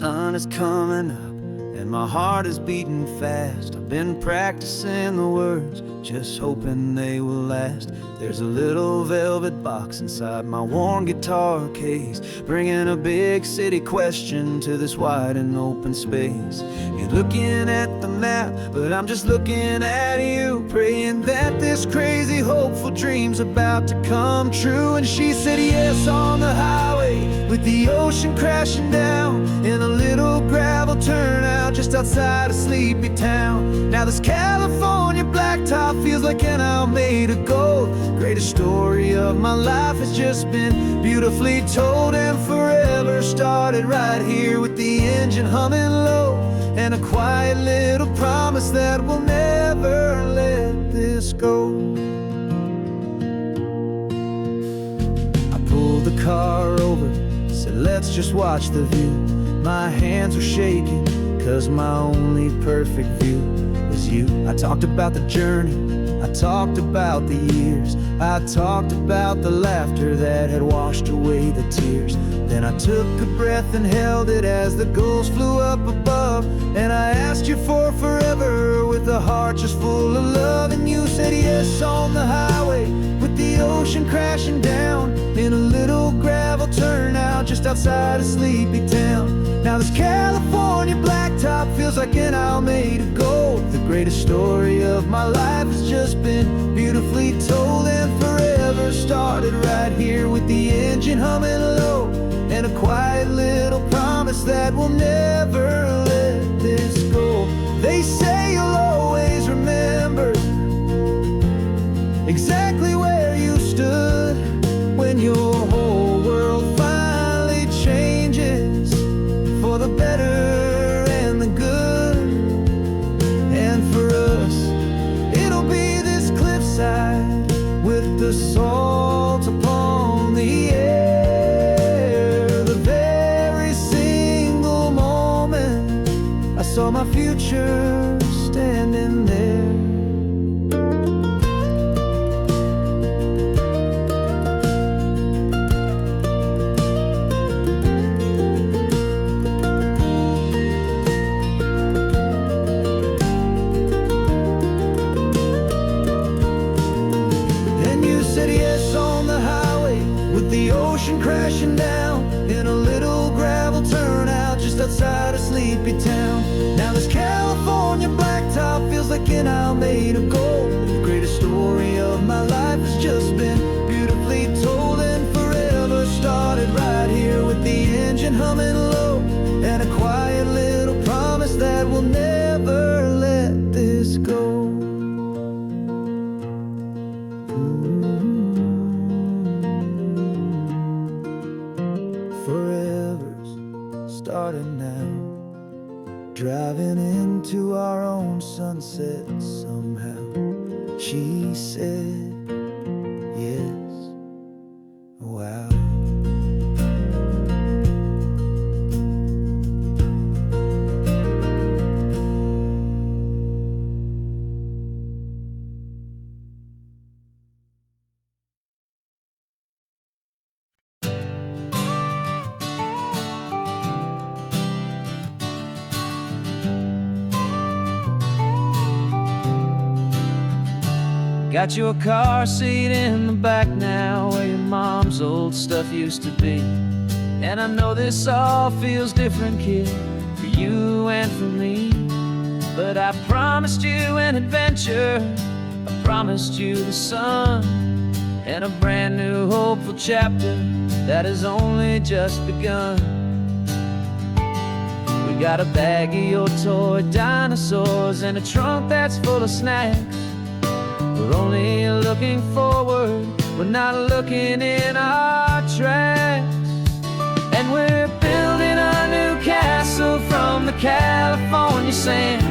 sun is coming up and my heart is beating fast. I've been practicing the words, just hoping they will last. There's a little velvet box inside my worn guitar case, bringing a big city question to this wide and open space. You're looking at the map, but I'm just looking at you, praying that this crazy hopeful dream's about to come true. And she said yes on the highway, with the ocean crashing down in a little gravel turnout just outside of sleepy town. Now this California blacktop feels like an owl made of gold. Greatest story of my life has just been beautifully told, and forever started right here with the engine humming low, and a quiet little promise that we'll never let this go. I pulled the car over, said let's just watch the view. My hands were shaking, cause my only perfect view was you. I talked about the journey, I talked about the years, I talked about the laughter that had washed away the tears. Then I took a breath and held it as the gulls flew up above, and I asked you for forever with a heart just full of love. And you said yes on the highway, with the ocean crashing down in a little gravel turnout just outside of sleepy town. Now this California blacktop feels like an owl made of gold. The greatest story of my life has just been beautifully told, and forever started right here with the engine humming low, and a quiet little promise that we'll never let this go. They say you'll always remember exactly where you stood when your whole world finally changes for the better and the good. And for us, it'll be this cliffside with the salt upon the air. The very single moment I saw my future standing there. The ocean crashing down in a little gravel turnout just outside of sleepy town. Now this California blacktop feels like an owl made of gold. The greatest story of my life has just been beautifully told, and forever started right here with the engine humming low, and a quiet little promise that we'll never let this go. Forever's started now, driving into our own sunset somehow. She said yes, wow. Got your car seat in the back now, where your mom's old stuff used to be. And I know this all feels different, kid, for you and for me. But I promised you an adventure, I promised you the sun, and a brand new hopeful chapter that has only just begun. We got a bag of your toy dinosaurs and a trunk that's full of snacks. We're only looking forward, we're not looking in our tracks. And we're building a new castle from the California sand,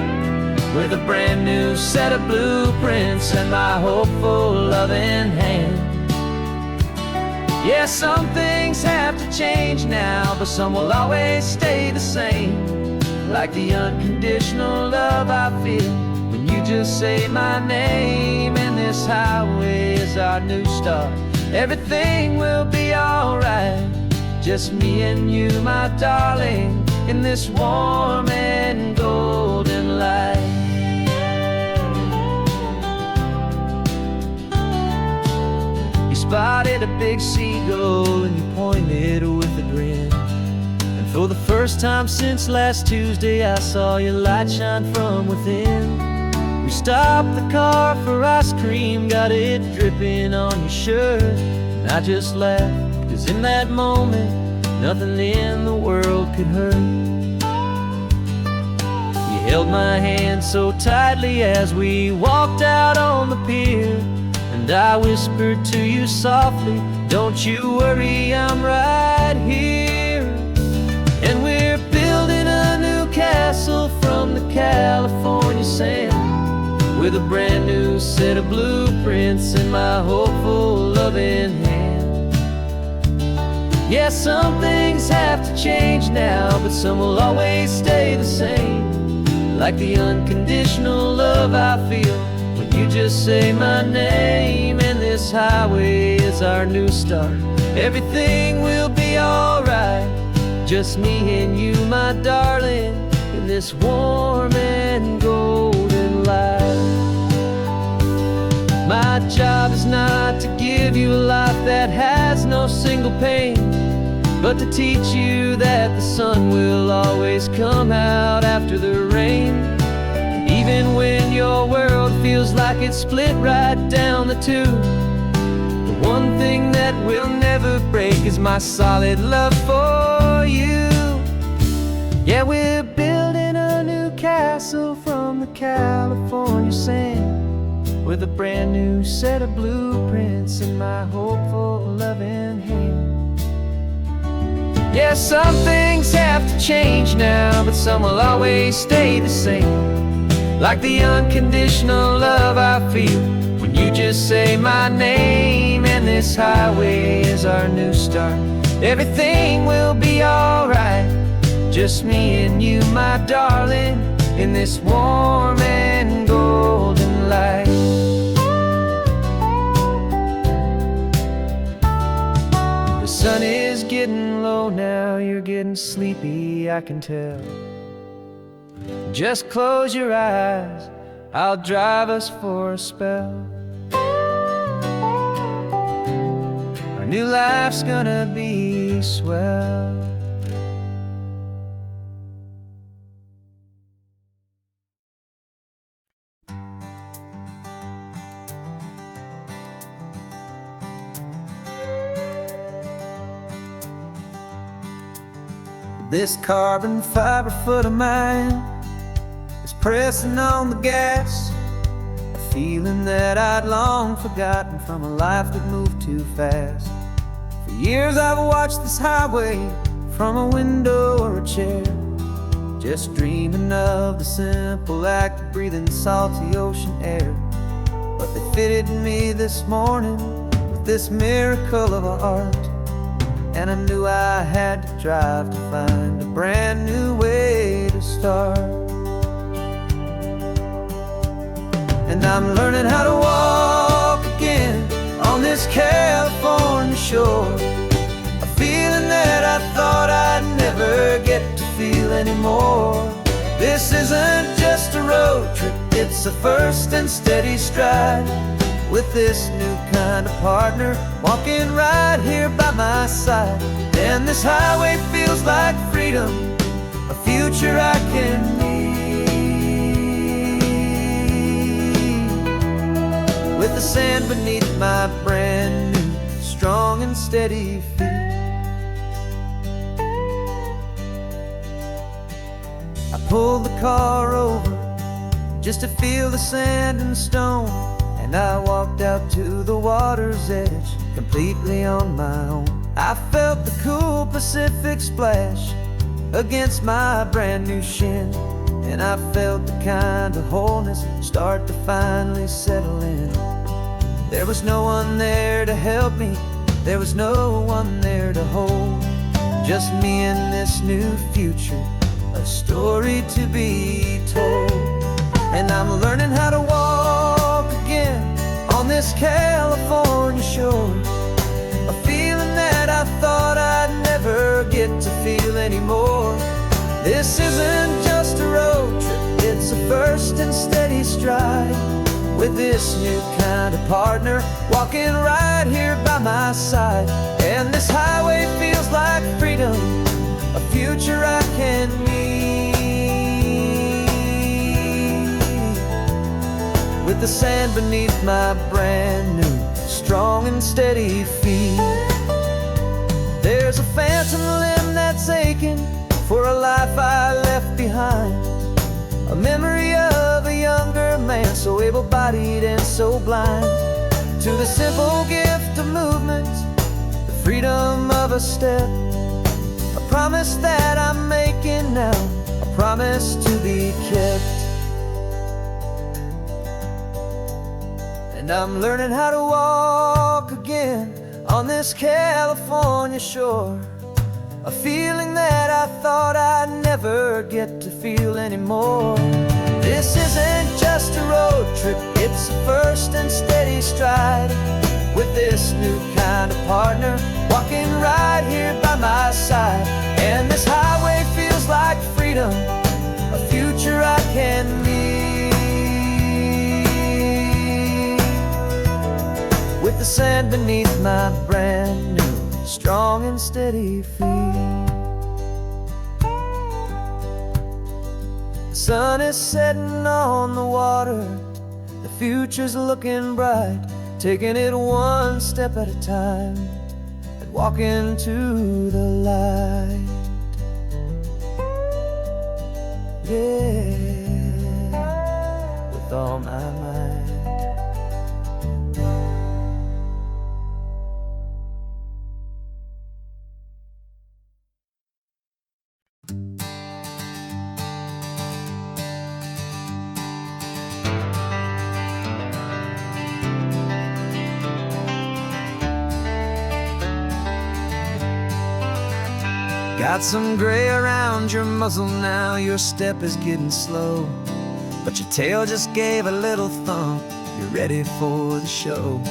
with a brand new set of blueprints and my hopeful loving hand. Yeah, some things have to change now, but some will always stay the same, like the unconditional love I feel when you just say my name. And this highway is our new start, everything will be alright. Just me and you, my darling, in this warm and golden light. You spotted a big seagull and you pointed with a grin. And for the first time since last Tuesday, I saw your light shine from within. We stopped the car for ice cream, got it dripping on your shirt. And I just laughed, 'cause in that moment, nothing in the world could hurt. You held my hand so tightly as we walked out on the pier. And I whispered to you softly, don't you worry, I'm right here. And we're building a new castle from the California sand, with a brand new set of blueprints in my hopeful, loving hand. Yeah, some things have to change now, but some will always stay the same. Like the unconditional love I feel when you just say my name. And this highway is our new start. Everything will be alright, just me and you, my darling, in this warm and golden light. My job is not to give you a life that has no single pain, but to teach you that the sun will always come out after the rain. And even when your world feels like it's split right down the two, the one thing that will never break is my solid love for you. Yeah, we're building a new castle from the California sand, with a brand new set of blueprints in my hopeful, loving hand. Yeah, some things have to change now, but some will always stay the same. Like the unconditional love I feel when you just say my name. And this highway is our new start. Everything will be alright, just me and you, my darling, in this warm and golden light. The sun is getting low now, you're getting sleepy, I can tell. Just close your eyes, I'll drive us for a spell. Our new life's gonna be swell. This carbon fiber foot of mine is pressing on the gas, a feeling that I'd long forgotten from a life that moved too fast. For years I've watched this highway from a window or a chair, just dreaming of the simple act of breathing salty ocean air. But they fitted me this morning with this miracle of art, and I knew I had to drive to find a brand new way to start. And I'm learning how to walk again on this California shore, a feeling that I thought I'd never get to feel anymore. This isn't just a road trip, it's a first and steady stride, with this new kind of partner walking right here by my side. And this highway feels like freedom, a future I can need, with the sand beneath my brand new, strong and steady feet. I pulled the car over just to feel the sand and stone, and I walked out to the water's edge, completely on my own. I felt the cool Pacific splash against my brand new shin, and I felt the kind of wholeness start to finally settle in. There was no one there to help me, there was no one there to hold, just me and this new future, a story to be told. And I'm learning how to walk again on this California shore, a feeling that I thought I'd never get to feel anymore. This isn't just a road trip, it's a first and steady stride. With this new kind of partner walking right here by my side. And this highway feels like freedom, a future I can meet. With the sand beneath my brand new, strong and steady feet. There's a phantom limb that's aching for a life I left behind. A memory of a younger man, so able-bodied and so blind. To the simple gift of movement, the freedom of a step. A promise that I'm making now, a promise to be kept. And I'm learning how to walk again on this California shore. A feeling that I thought I'd never get to feel anymore. This isn't just a road trip, it's a first and steady stride. With this new kind of partner walking right here by my side. And this highway feels like freedom, a future I can meet. With the sand beneath my brand new, strong and steady feet. The sun is setting on the water, the future's looking bright. Taking it one step at a time and walking to the light. Yeah, with all my might. Got some gray around your muzzle now, your step is getting slow. But your tail just gave a little thump, you're ready for the show.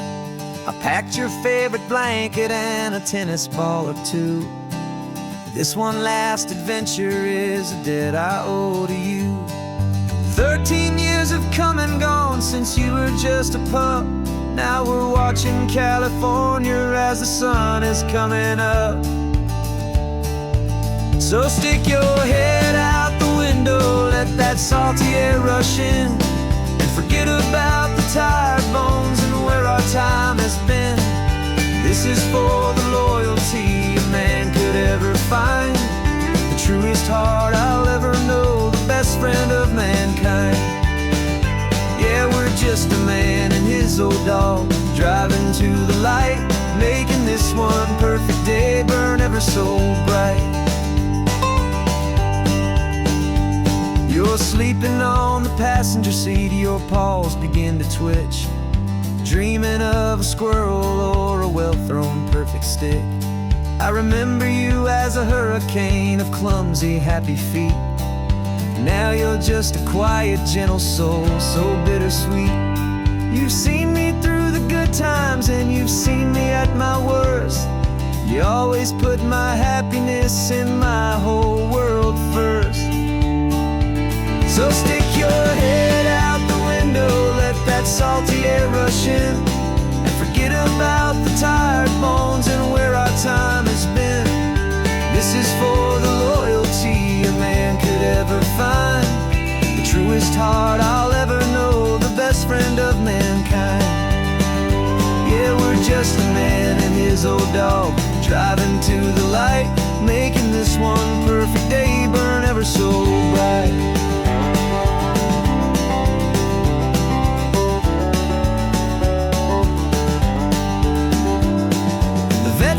I packed your favorite blanket and a tennis ball or two. This one last adventure is a debt I owe to you. 13 years have come and gone since you were just a pup. Now we're watching California as the sun is coming up. So stick your head out the window, let that salty air rush in, and forget about the tired bones and where our time has been. This is for the loyalty a man could ever find, the truest heart I'll ever know, the best friend of mankind. Yeah, we're just a man and his old dog, driving to the light, making this one perfect day burn ever so bright. You're sleeping on the passenger seat, your paws begin to twitch, dreaming of a squirrel or a well-thrown perfect stick. I remember you as a hurricane of clumsy, happy feet. Now you're just a quiet, gentle soul, so bittersweet. You've seen me through the good times and you've seen me at my worst. You always put my happiness in my whole world first. So stick your head out the window, let that salty air rush in, and forget about the tired bones and where our time has been. This is for the loyalty a man could ever find, the truest heart I'll ever know, the best friend of mankind. Yeah, we're just a man and his old dog, driving to the light, making this one perfect day burn ever so bright.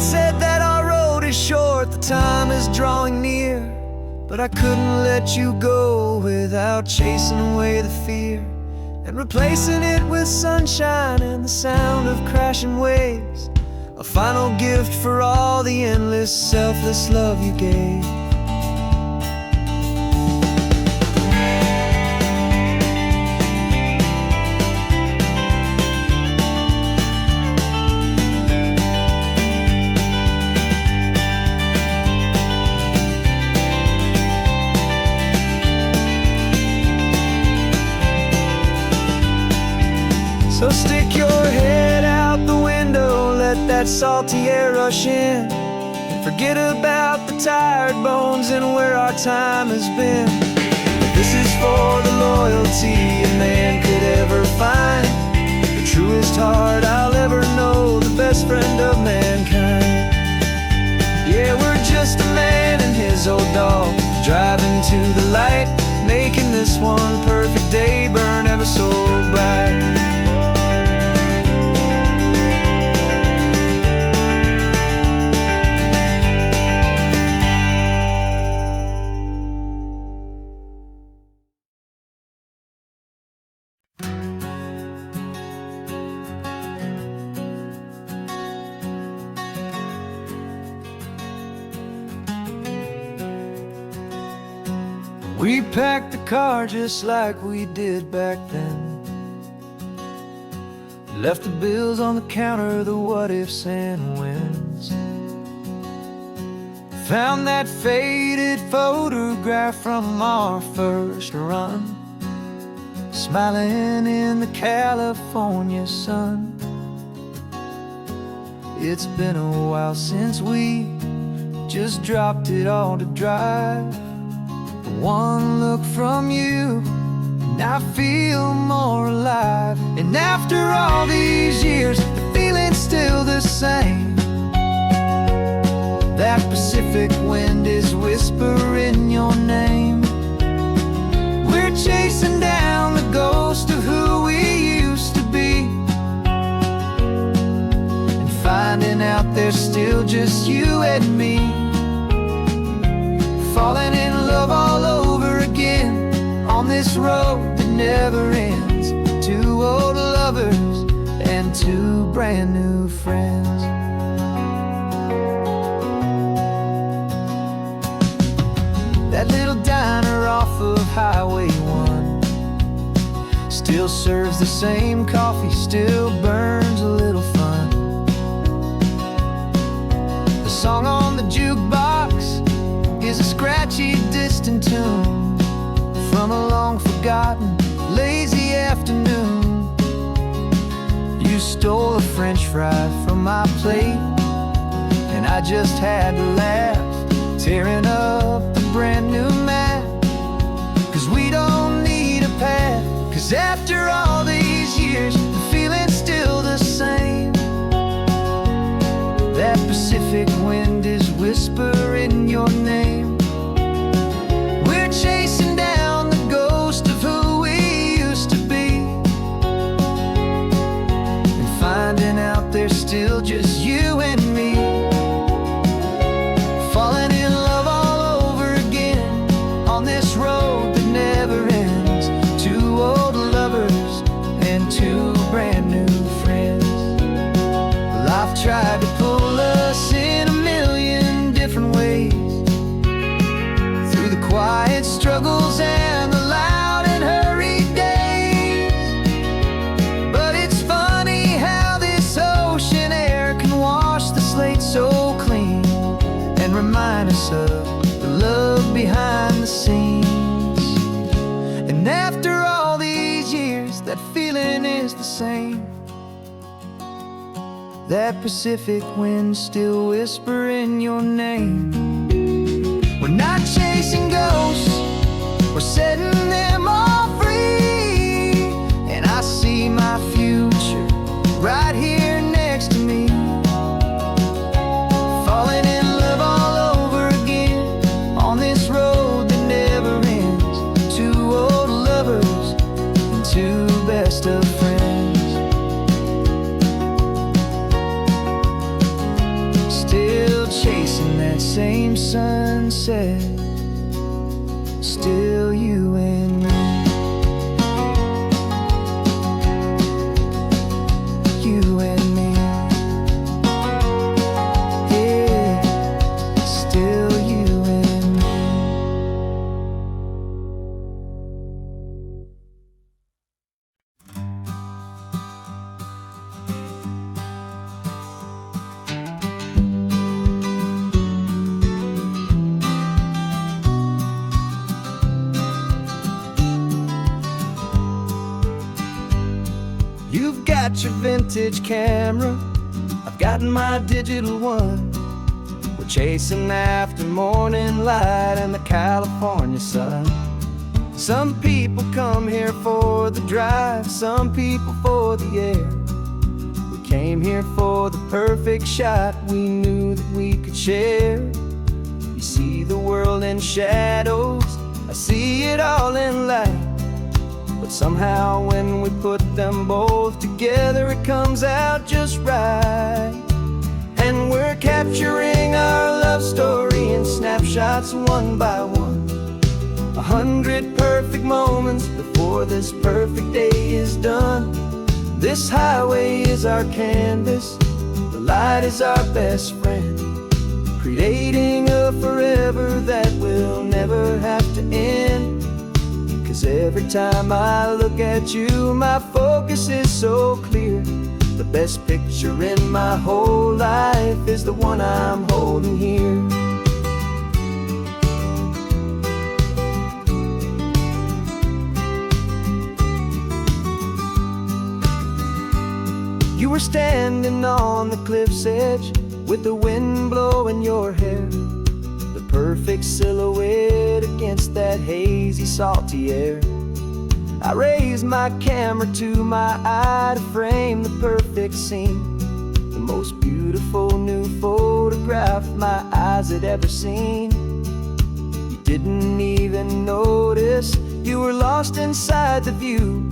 Said that our road is short, the time is drawing near, but I couldn't let you go without chasing away the fear and replacing it with sunshine and the sound of crashing waves, a final gift for all the endless, selfless love you gave. Stick your head out the window, let that salty air rush in, and forget about the tired bones and where our time has been. This is for the loyalty a man could ever find, the truest heart I'll ever know, the best friend of mankind. Yeah, we're just a man and his old dog, driving to the light, making this one perfect day burn ever so bright. We packed the car just like we did back then, left the bills on the counter, the what-ifs and whens. Found that faded photograph from our first run, smiling in the California sun. It's been a while since we just dropped it all to drive. One look from you, and I feel more alive. And after all these years, the feeling's still the same. That Pacific wind is whispering your name. We're chasing down the ghost of who we used to be, and finding out there's still just you and me. Falling in love all over again on this road that never ends. Two old lovers and two brand new friends. That little diner off of Highway 1 still serves the same coffee, still burns a little fun. The song on the jukebox is a scratchy, distant tune from a long-forgotten, lazy afternoon. You stole a French fry from my plate, and I just had to laugh, tearing up the brand new map. 'Cause we don't need a path, 'cause after all these years, the feeling's still the same. That Pacific wind is whispering your name. We're chasing down the ghost of who we used to be, and finding out there's still just you and me. Falling in love all over again on this road that never ends. Two old lovers and two brand new friends. Life tried to pull us in a million different ways, through the quiet struggles and the loud and hurried days. But it's funny how this ocean air can wash the slate so clean, and remind us of the love behind the scenes. And after all these years, that feeling is the same. That Pacific wind still whispering your name. We're not chasing ghosts, we're setting them all free. And I see my future right here next to me. Falling in love all over again on this road that never ends. Two old lovers and two best of friends. Still chasing that same sunset, still you and me. You and me. Yeah, still you and me. got your vintage camera, I've got my digital one. We're chasing after morning light and the California sun. Some people come here for the drive, some people for the air. We came here for the perfect shot we knew that we could share. You see the world in shadows, I see it all in light. But somehow when we put them both together, it comes out just right. And we're capturing our love story in snapshots one by one. 100 perfect moments before this perfect day is done. This highway is our canvas, the light is our best friend, creating a forever that will never have to end. 'Cause every time I look at you, my focus is so clear. The best picture in my whole life is the one I'm holding here. You were standing on the cliff's edge with the wind blowing your hair, the perfect silhouette against that hazy, salty air. I raised my camera to my eye to frame the perfect scene, the most beautiful new photograph my eyes had ever seen. You didn't even notice you were lost inside the view,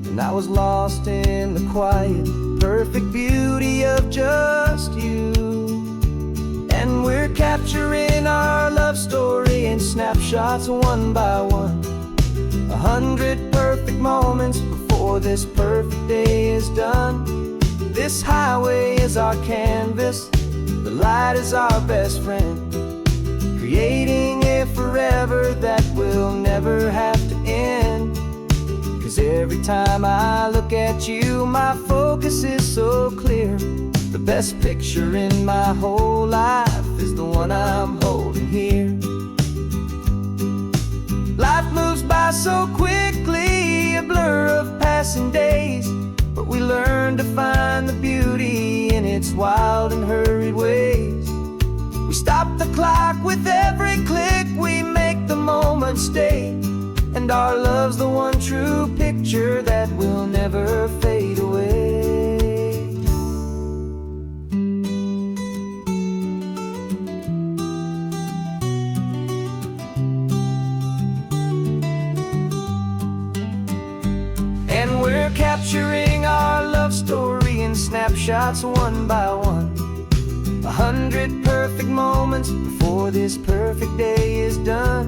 and I was lost in the quiet, perfect beauty of just you. And we're capturing our love story in snapshots one by one. 100 perfect moments before this perfect day is done. This highway is our canvas, the light is our best friend, creating a forever that will never have to end. 'Cause every time I look at you, my focus is so clear. The best picture in my whole life is the one I'm holding here. Life moves by so quickly, a blur of passing days, but we learn to find the beauty in its wild and hurried ways. We stop the clock with every click, we make the moment stay, and our love's the one true picture that will never fade away. And we're capturing our love story in snapshots one by one. 100 perfect moments before this perfect day is done.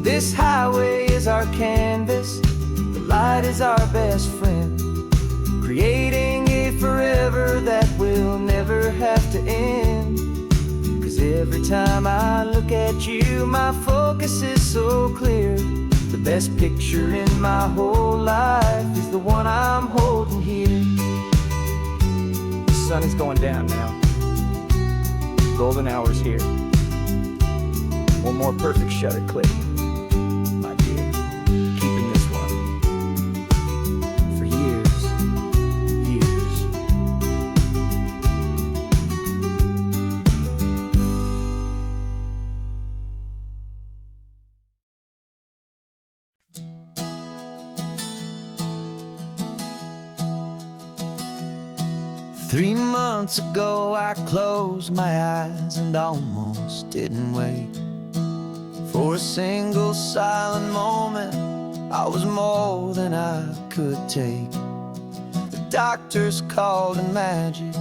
This highway is our canvas, the light is our best friend, creating a forever that will never have to end. 'Cause every time I look at you, my focus is so clear. The best picture in my whole life is the one I'm holding here. The sun is going down now. Golden hour's here. One more perfect shutter click, my dear. Keeping this one for years, years. Three months ago I closed my eyes and almost didn't wait for a single silent moment. I was more than I could take. The doctors called it magic,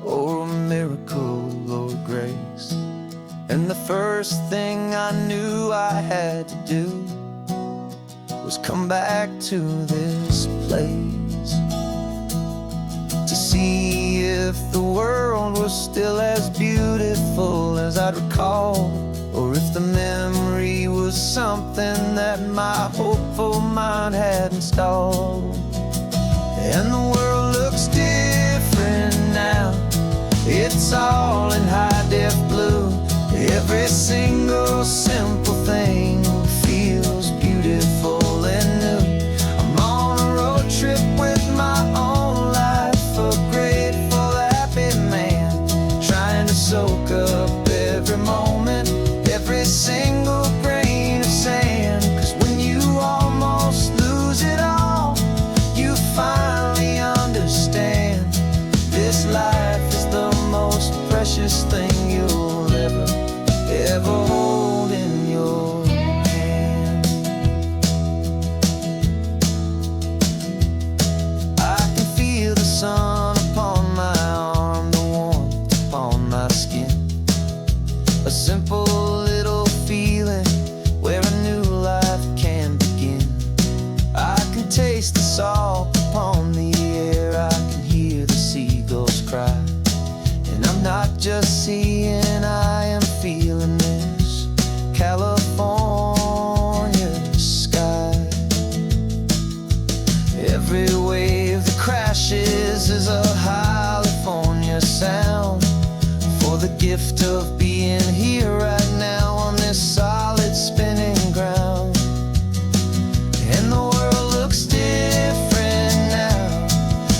or a miracle, or grace. And the first thing I knew I had to do was come back to this place, to see if the world was still as beautiful as I'd recall, or if the memory was something that my hopeful mind had installed. And the world looks different now, it's all in high-def blue. Every single simple thing feels beautiful and new. I'm on a road trip with my own life life is the most precious thing you'll ever hold in your hand. I can feel the sun upon my arm, the warmth upon my skin. A simple little feeling where a new life can begin. I can taste the salt upon the air, I can hear the seagulls cry. And I'm not just seeing, I am feeling this California sky. Every wave that crashes is a California sound, for the gift of being here right now on this solid spinning ground. And the world looks different now,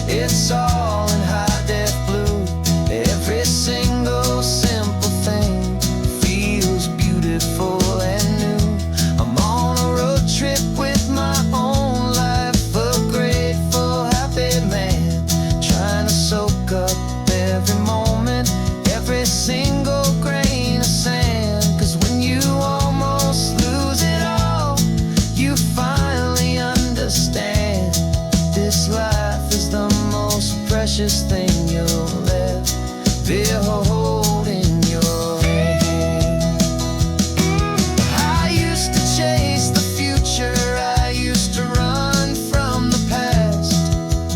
it's all in high-def blue. Every single simple thing feels beautiful and new. I'm on a road trip with my own life, a grateful, happy man, trying to soak up every moment, every single grain of sand. 'Cause when you almost lose it all, you finally understand this life is the most precious thing you'll ever hold in your hand. I used to chase the future, I used to run from the past.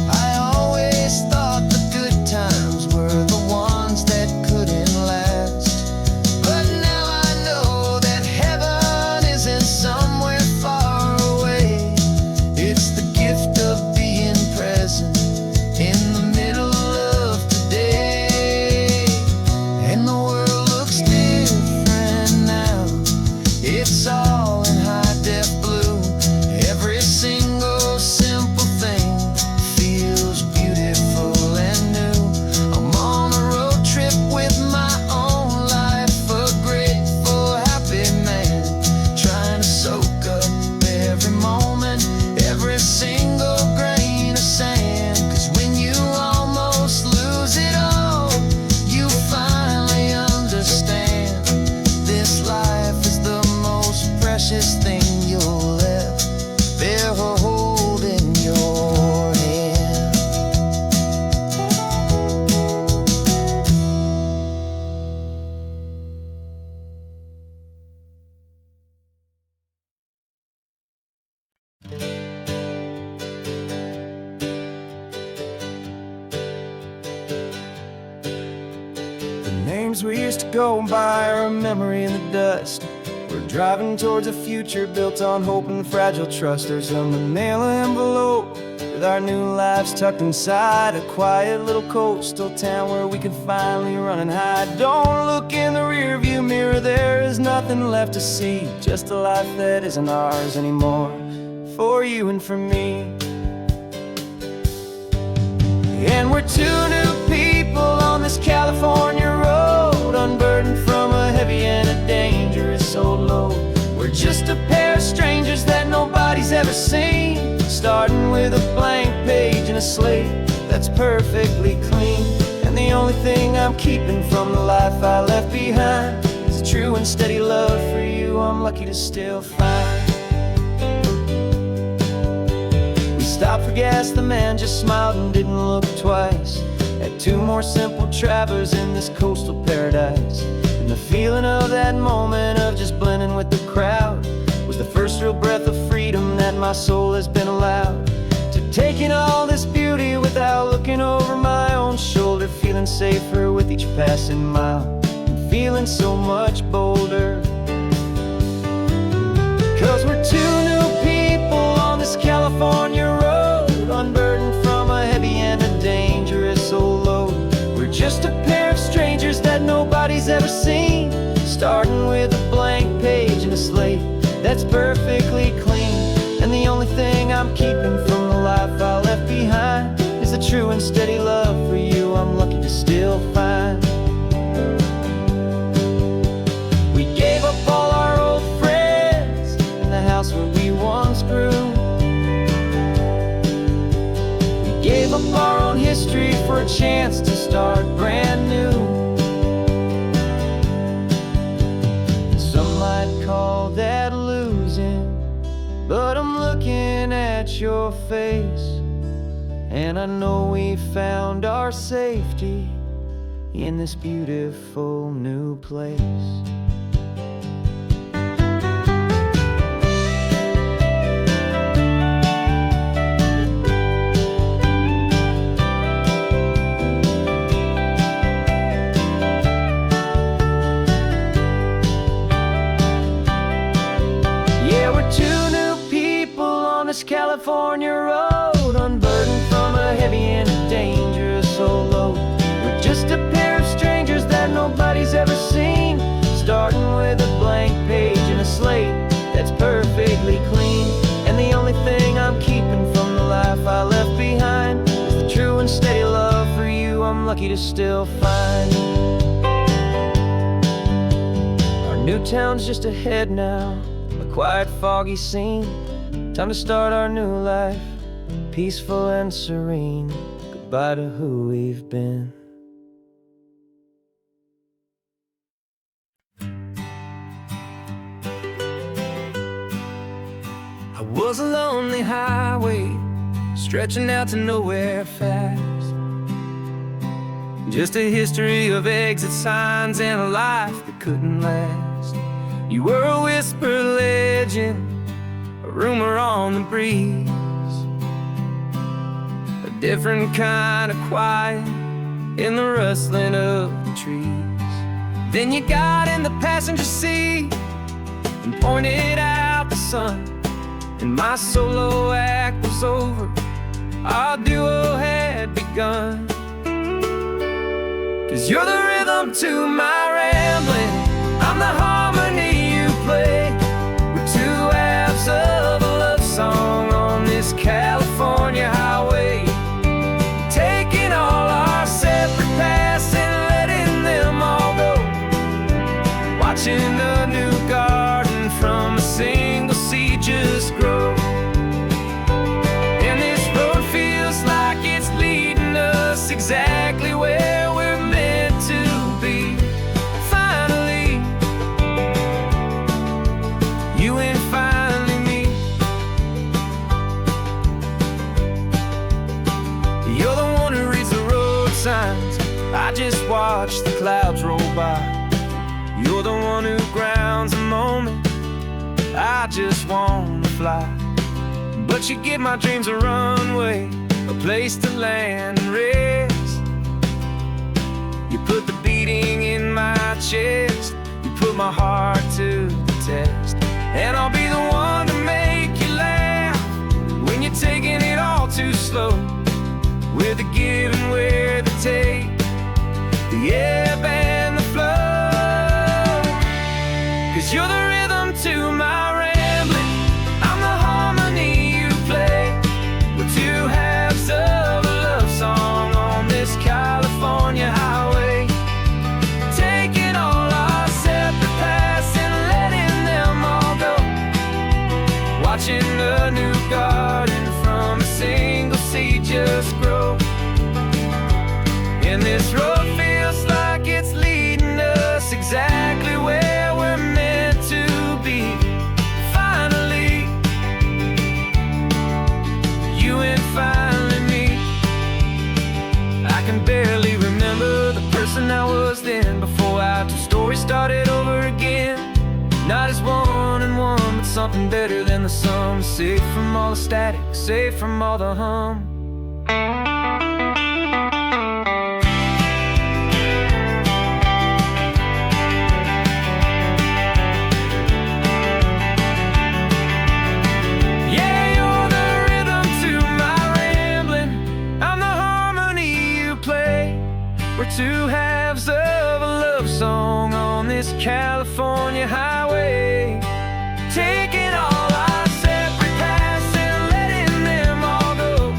I always thought the good times were the ones that couldn't last. But now I know that heaven isn't somewhere far away. It's the gift of being present in the middle of today. And the world looks different now, it's all in high-def blue. Every single simple thing feels beautiful and new. I'm on a road trip with my own life, a grateful, happy man, trying to soak up every moment, every single grain of sand. 'Cause when you almost lose it all, you finally understand this life is the most precious thing you'll ever hold in your hand. The names we used to go by are a memory in the dust. We're driving towards a future built on hope and fragile trust. There's a manila envelope with our new lives tucked inside, a quiet little coastal town where we can finally run and hide. Don't look in the rearview mirror, there is nothing left to see, just a life that isn't ours anymore, for you and for me. And we're two new people on this California road, unburdened from a heavy and a dangerous old load. We're just a pair of strangers that nobody's ever seen, starting with a blank page and a slate that's perfectly clean. And the only thing I'm keeping from the life I left behind is a true and steady love for you I'm lucky to still find. We stopped for gas, the man just smiled and didn't look twice. Had two more simple travelers in this coastal paradise. And the feeling of that moment of just blending with the crowd was the first real breath of freedom that my soul has been allowed to take in all this beauty without looking over my own shoulder, feeling safer with each passing mile and feeling so much bolder. 'Cause we're two new people on this California road, unburdened from a heavy and a dangerous old load. We're just a pair of strangers that nobody's ever seen, starting with a blank page and a slate that's perfectly clean. And the only thing I'm keeping from the life I left behind is a true and steady love for you I'm lucky to still find. We gave up all our old friends in the house where we once grew. We gave up our own history for a chance chance to start brand new. Some might call that losing, but I'm looking at your face, and I know we found our safety in this beautiful new place. Yeah, we're two new people on this California road, unburdened from a heavy and a dangerous old load. We're just a pair of strangers that nobody's ever seen, starting with a blank page and a slate that's perfectly clean. And the only thing I'm keeping from the life I left behind is the true and steady love for you I'm lucky to still find. Our new town's just ahead now, a quiet, foggy scene. Time to start our new life, peaceful and serene. Goodbye to who we've been. I was a lonely highway, stretching out to nowhere fast. Just a history of exit signs and a life that couldn't last. You were a whisper legend, a rumor on the breeze, a different kind of quiet in the rustling of the trees. Then you got in the passenger seat and pointed out the sun, and my solo act was over, our duo had begun. 'Cause you're the rhythm to my rambling, I'm the harmony you play. We're two halves of a love song on this California highway, taking all our separate paths and letting them all go, watching a new garden from a single seed just grow. And this road feels like it's leading us exactly where we're meant to be. Finally, you and finally me. You're the one who reads the road signs, I just watch the clouds roll by. You're the one who grounds the moment, I just wanna fly. But you give my dreams a runway, a place to land and rest. You put the beating in my chest, you put my heart to the test. And I'll be the one to make you laugh when you're taking it all too slow, with the give and with the take, the ebb and the flow. 'Cause you're the rhythm to my rambling, I'm the harmony you play. We're two halves of a love song on this California highway, taking all our separate paths and letting them all go, watching a new garden from a single seed just grow. And this road feels like it's leading us exactly where we're meant to be. Finally, you and finally me. I can barely remember the person I was then, before our two stories started over again. Not as one and one, but something better than the sum. Safe from all the static, safe from all the hum. We're two halves of a love song on this California highway, taking all our separate paths and letting them all go,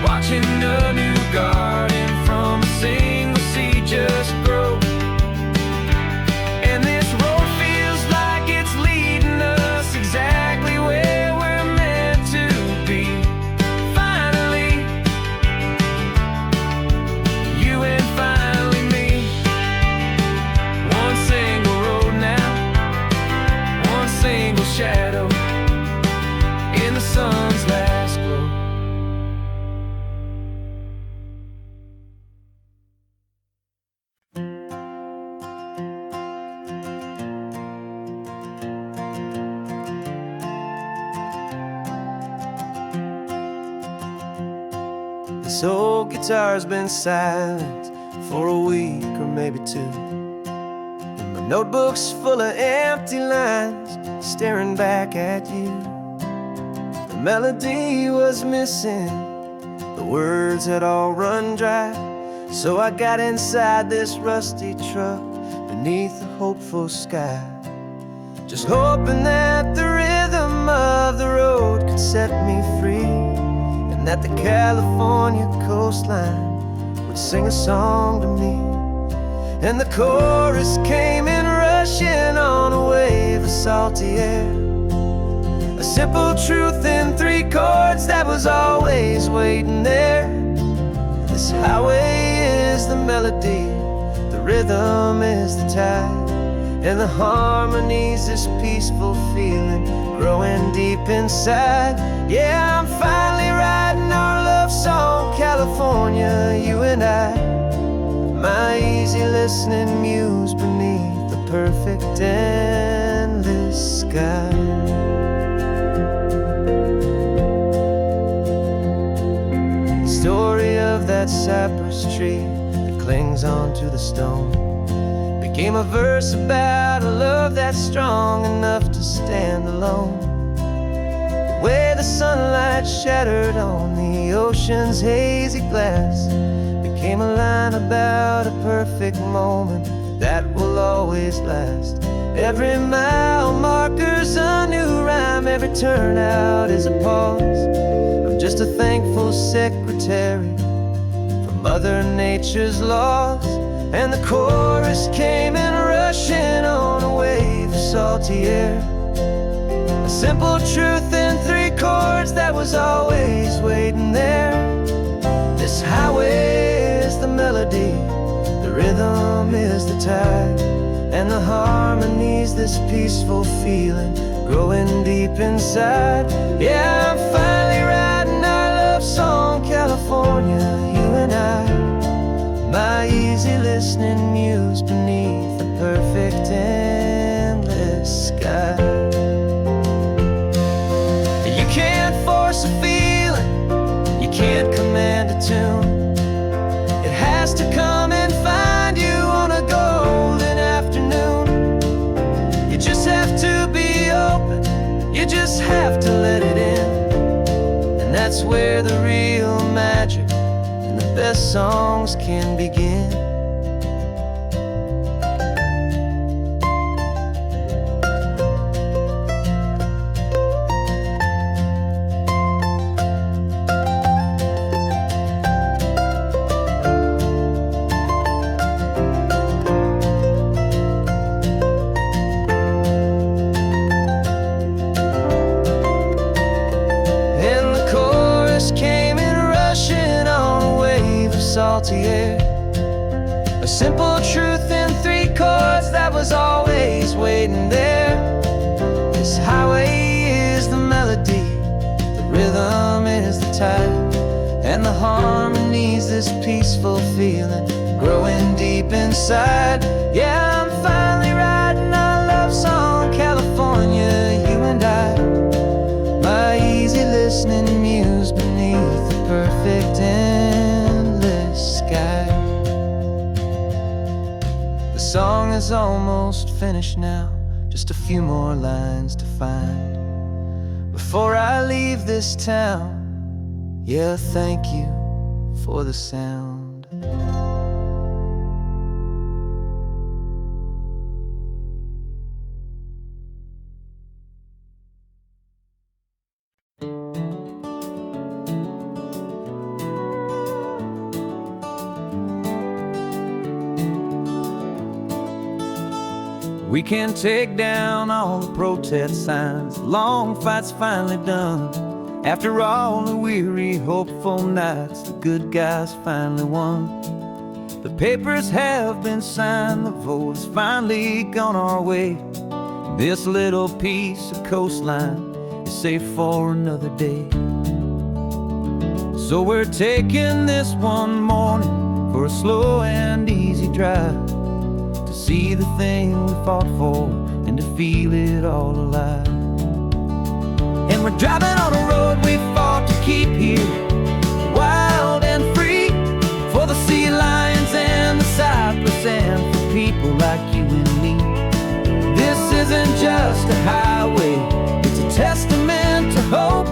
watching a new garden from a single seed just grow. And this road feels like it's leading us exactly where we're meant to be. Finally, This old guitar's been silent for a week or maybe two. And my notebook's full of empty lines staring back at you. The melody was missing, the words had all run dry. So I got inside this rusty truck beneath the hopeful sky, just hoping that the rhythm of the road could set me free, and that the California coastline would sing a song to me. And the chorus came in rushing on a wave of salty air, a simple truth in 3 chords that was always waiting there. This highway is the melody, the rhythm is the tide, and the harmony's this peaceful feeling growing deep inside. Yeah, I'm finally writing our love song, California, you and I. My easy listening muse beneath the perfect endless sky. The story of that cypress tree that clings onto the stone became a verse about a love that's strong enough to stand alone. The way the sunlight shattered on the ocean's hazy glass became a line about a perfect moment that will always last. Every mile marker's a new rhyme, every turnout is a pause. I'm just a thankful secretary for Mother Nature's laws. And the chorus came in rushing on a wave of salty air, a simple truth in 3 chords that was always waiting there. This highway is the melody, the rhythm is the tide, and the harmony's this peaceful feeling growing deep inside. Yeah, I'm finally writing our love song, California, you and I. My easy listening muse beneath the perfect endless sky. You can't force a feeling, you can't command a tune. It has to come and find you on a golden afternoon. You just have to be open, you just have to let it in. And that's where the real magic, the best songs can begin. And the chorus came in rushing on a wave of salty air, a simple truth in 3 chords that was always waiting there. This highway is the melody, the rhythm is the tide, and the harmony's this peaceful feeling growing deep inside. Yeah, I'm finally writing our love song, California, you and I. My easy listening muse beneath the perfect endless sky. The song is almost finished now, just a few more lines to find before I leave this town. Yeah, thank you for the sound. We can take down all the protest signs, the long fight's finally done. After all the weary, hopeful nights, the good guys finally won. The papers have been signed, the vote has finally gone our way. This little piece of coastline is safe for another day. So we're taking this one morning for a slow and easy drive, see the thing we fought for and to feel it all alive. And we're driving on a road we fought to keep here, wild and for the sea lions and the cypress, and for people like you and me. This isn't just a highway, it's a testament to hope,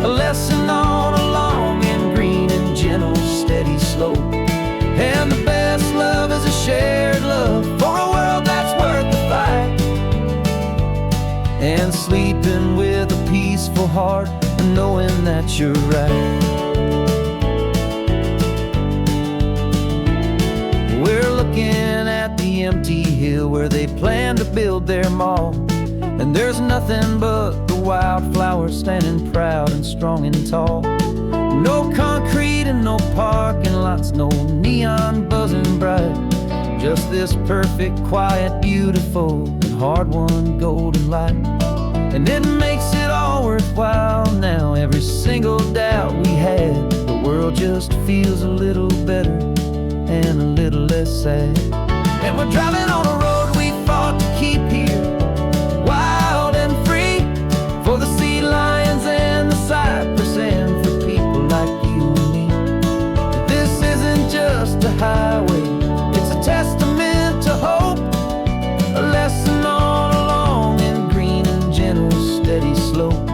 a lesson on a long and green and gentle steady slope. And the best love is a shared love for a world that's worth the fight, and sleeping with a peaceful heart and knowing that you're right. We're looking at the empty hill where they plan to build their mall, and there's nothing but the wildflowers standing proud and strong and tall. No concrete and no parking lots, no neon buzzing bright, just this perfect, quiet, beautiful, and hard-won golden light. And it makes it all worthwhile now. Every single doubt we had, the world just feels a little better and a little less sad. And we're driving on a road we fought to keep here, wild and free, for the sea lions and the cypress, and for people like you and me. This isn't just a highway, it's a testament to hope, a lesson on a long and green and gentle steady slope.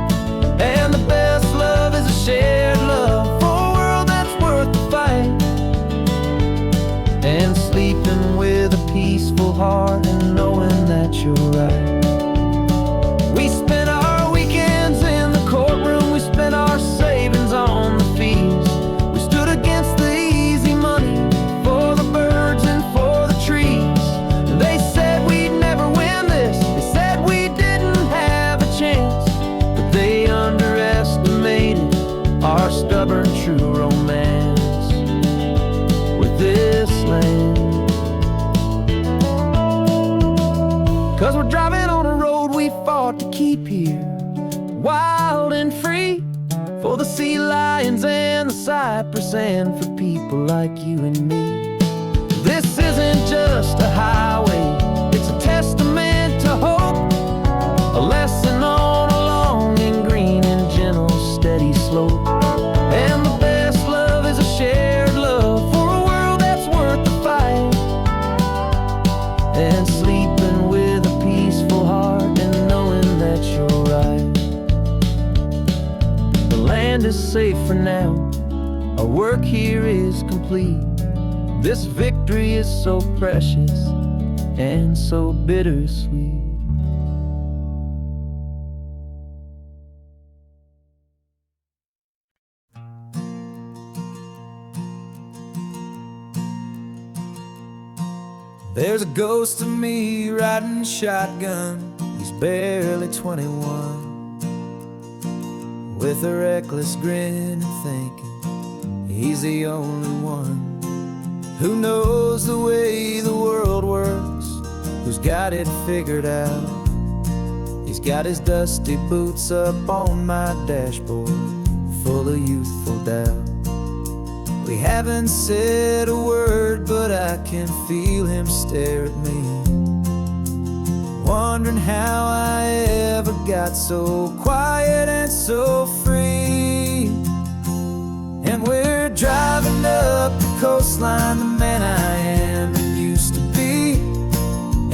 And the best love is a shared love for a world that's worth the fight, and sleeping with a peaceful heart and knowing that you're right. We spent our weekends in the courtroom, we spent our savings on the fees. We stood against the easy money for the birds and for the trees. And they said we'd never win this, they said we didn't have a chance, but they underestimated our stubborn true romance with this land. 'Cause we're driving on a road we fought to keep here, wild and free, for the sea lions and the cypress, and for people like you and me. This isn't just a highway, it's a testament to hope, a lesson on a long and green and gentle steady slope. And the best love is a shared love for a world that's worth the fight, and sleeping with a peaceful heart and knowing that you're right. The land is safe for now, our work here is complete. This victory is so precious and so bittersweet. There's a ghost of me riding shotgun, he's barely 21, with a reckless grin and thinking he's the only one who knows the way the world works, who's got it figured out. He's got his dusty boots up on my dashboard, full of youthful doubt. We haven't said a word, but I can feel him stare at me, wondering how I ever got so quiet and so free. And we're driving up the coastline, the man I am and used to be,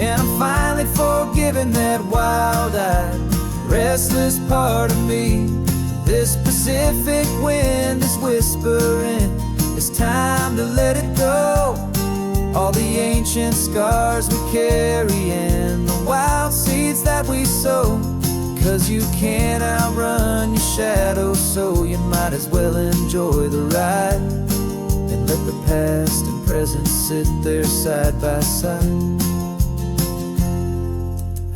and I'm finally forgiving that wild-eyed, restless part of me. This Pacific wind is whispering, it's time to let it go. All the ancient scars we carry and the wild seeds that we sow. 'Cause you can't outrun your shadow, so you might as well enjoy the ride, and let the past and present sit there side by side.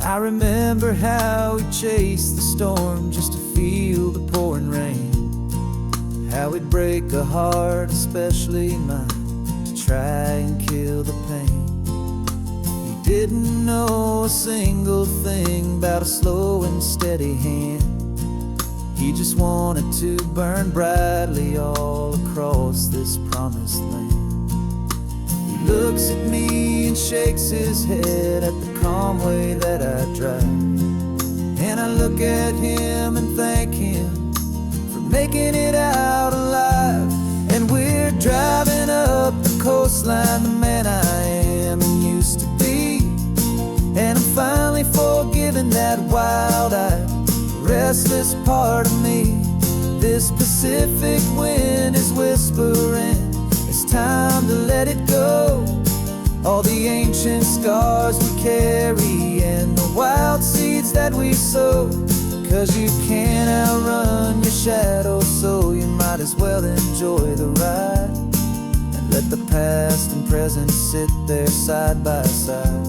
I remember how we chased the storm just to feel the pouring rain, how we'd break a heart, especially mine, to try and kill the pain. He didn't know a single thing about a slow and steady hand. He just wanted to burn brightly all across this promised land. He looks at me and shakes his head at the calm way that I drive, and I look at him and thank him for making it out alive. And we're driving up coastline the man I am and used to be. And I'm finally forgiving that wild-eyed, restless part of me. This Pacific wind is whispering, it's time to let it go. All the ancient scars we carry and the wild seeds that we sow. 'Cause you can't outrun your shadow, so you might as well enjoy the ride. And let the past and present sit there side by side.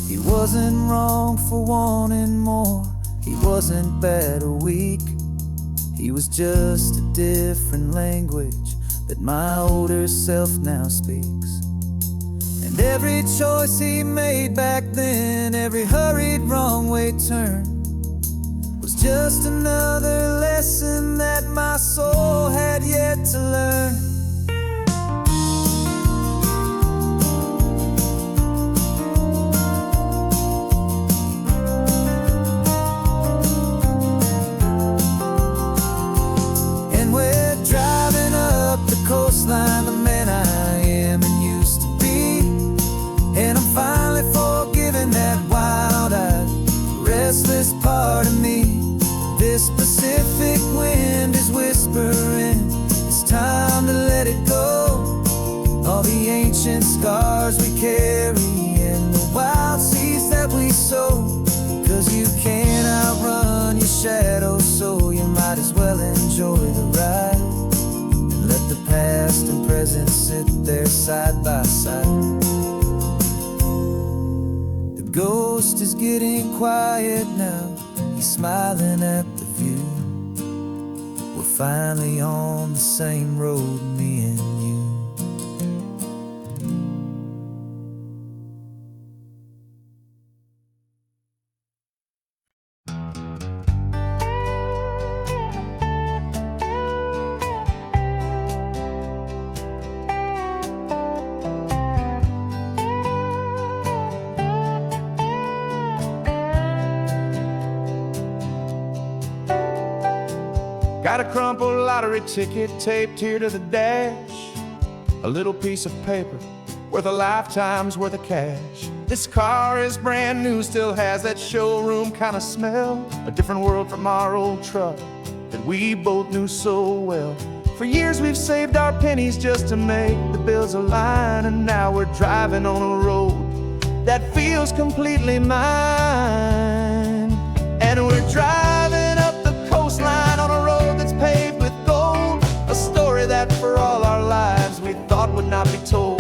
He wasn't wrong for wanting more, he wasn't bad or weak. He was just a different language that my older self now speaks. And every choice he made back then, every hurried wrong way turn, was just another lesson that my soul had yet to learn. Coastline the man I am and used to be. And I'm finally forgiving that wild-eyed, restless part of me. This Pacific wind is whispering, it's time to let it go. All the ancient scars we carry and the wild seeds that we sow. 'Cause you can't outrun your shadow, so you might as well enjoy the ride. Let the past and present sit there side by side. The ghost is getting quiet now, he's smiling at the view. We're finally on the same road, me and you. Got a crumpled lottery ticket taped here to the dash. A little piece of paper worth a lifetime's worth of cash. This car is brand new, still has that showroom kind of smell. A different world from our old truck that we both knew so well. For years we've saved our pennies just to make the bills align. And now we're driving on a road that feels completely mine. And we're driving up the coastline on a road that's paved with gold. A story that for all our lives we thought would not be told.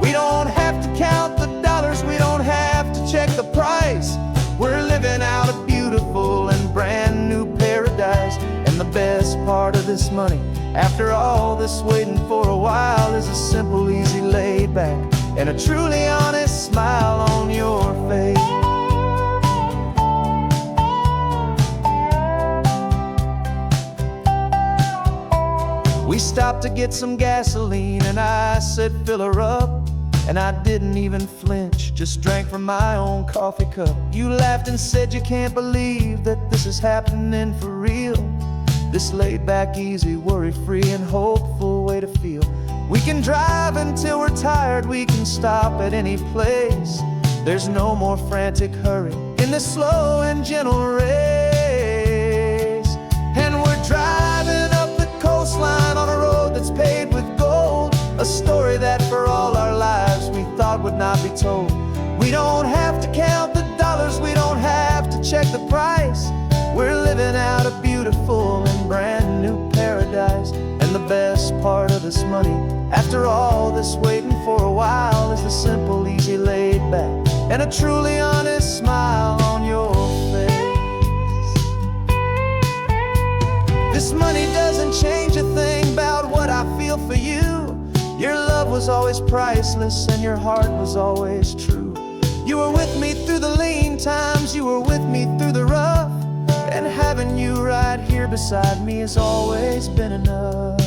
We don't have to count the dollars, we don't have to check the price. We're living out a beautiful and brand new paradise. And the best part of this money, after all this waiting for a while, is a simple, easy laid back and a truly honest smile on your face. We stopped to get some gasoline and I said fill her up. And I didn't even flinch, just drank from my own coffee cup. You laughed and said you can't believe that this is happening for real. This laid back, easy, worry-free and hopeful way to feel. We can drive until we're tired, we can stop at any place. There's no more frantic hurry in this slow and gentle race. And we're driving up the coastline on a road that's paved with gold. A story that for all our lives we thought would not be told. We don't have to count the dollars, we don't have to check the price. We're living out a beautiful and brand new paradise. And the best part of this money, after all this waiting for a while, is the simple, easy, laid back and a truly honest smile on your face. This money doesn't change a thing about what I feel for you. Your love was always priceless and your heart was always true. You were with me through the lean times, you were with me through the rough. And having you right here beside me has always been enough.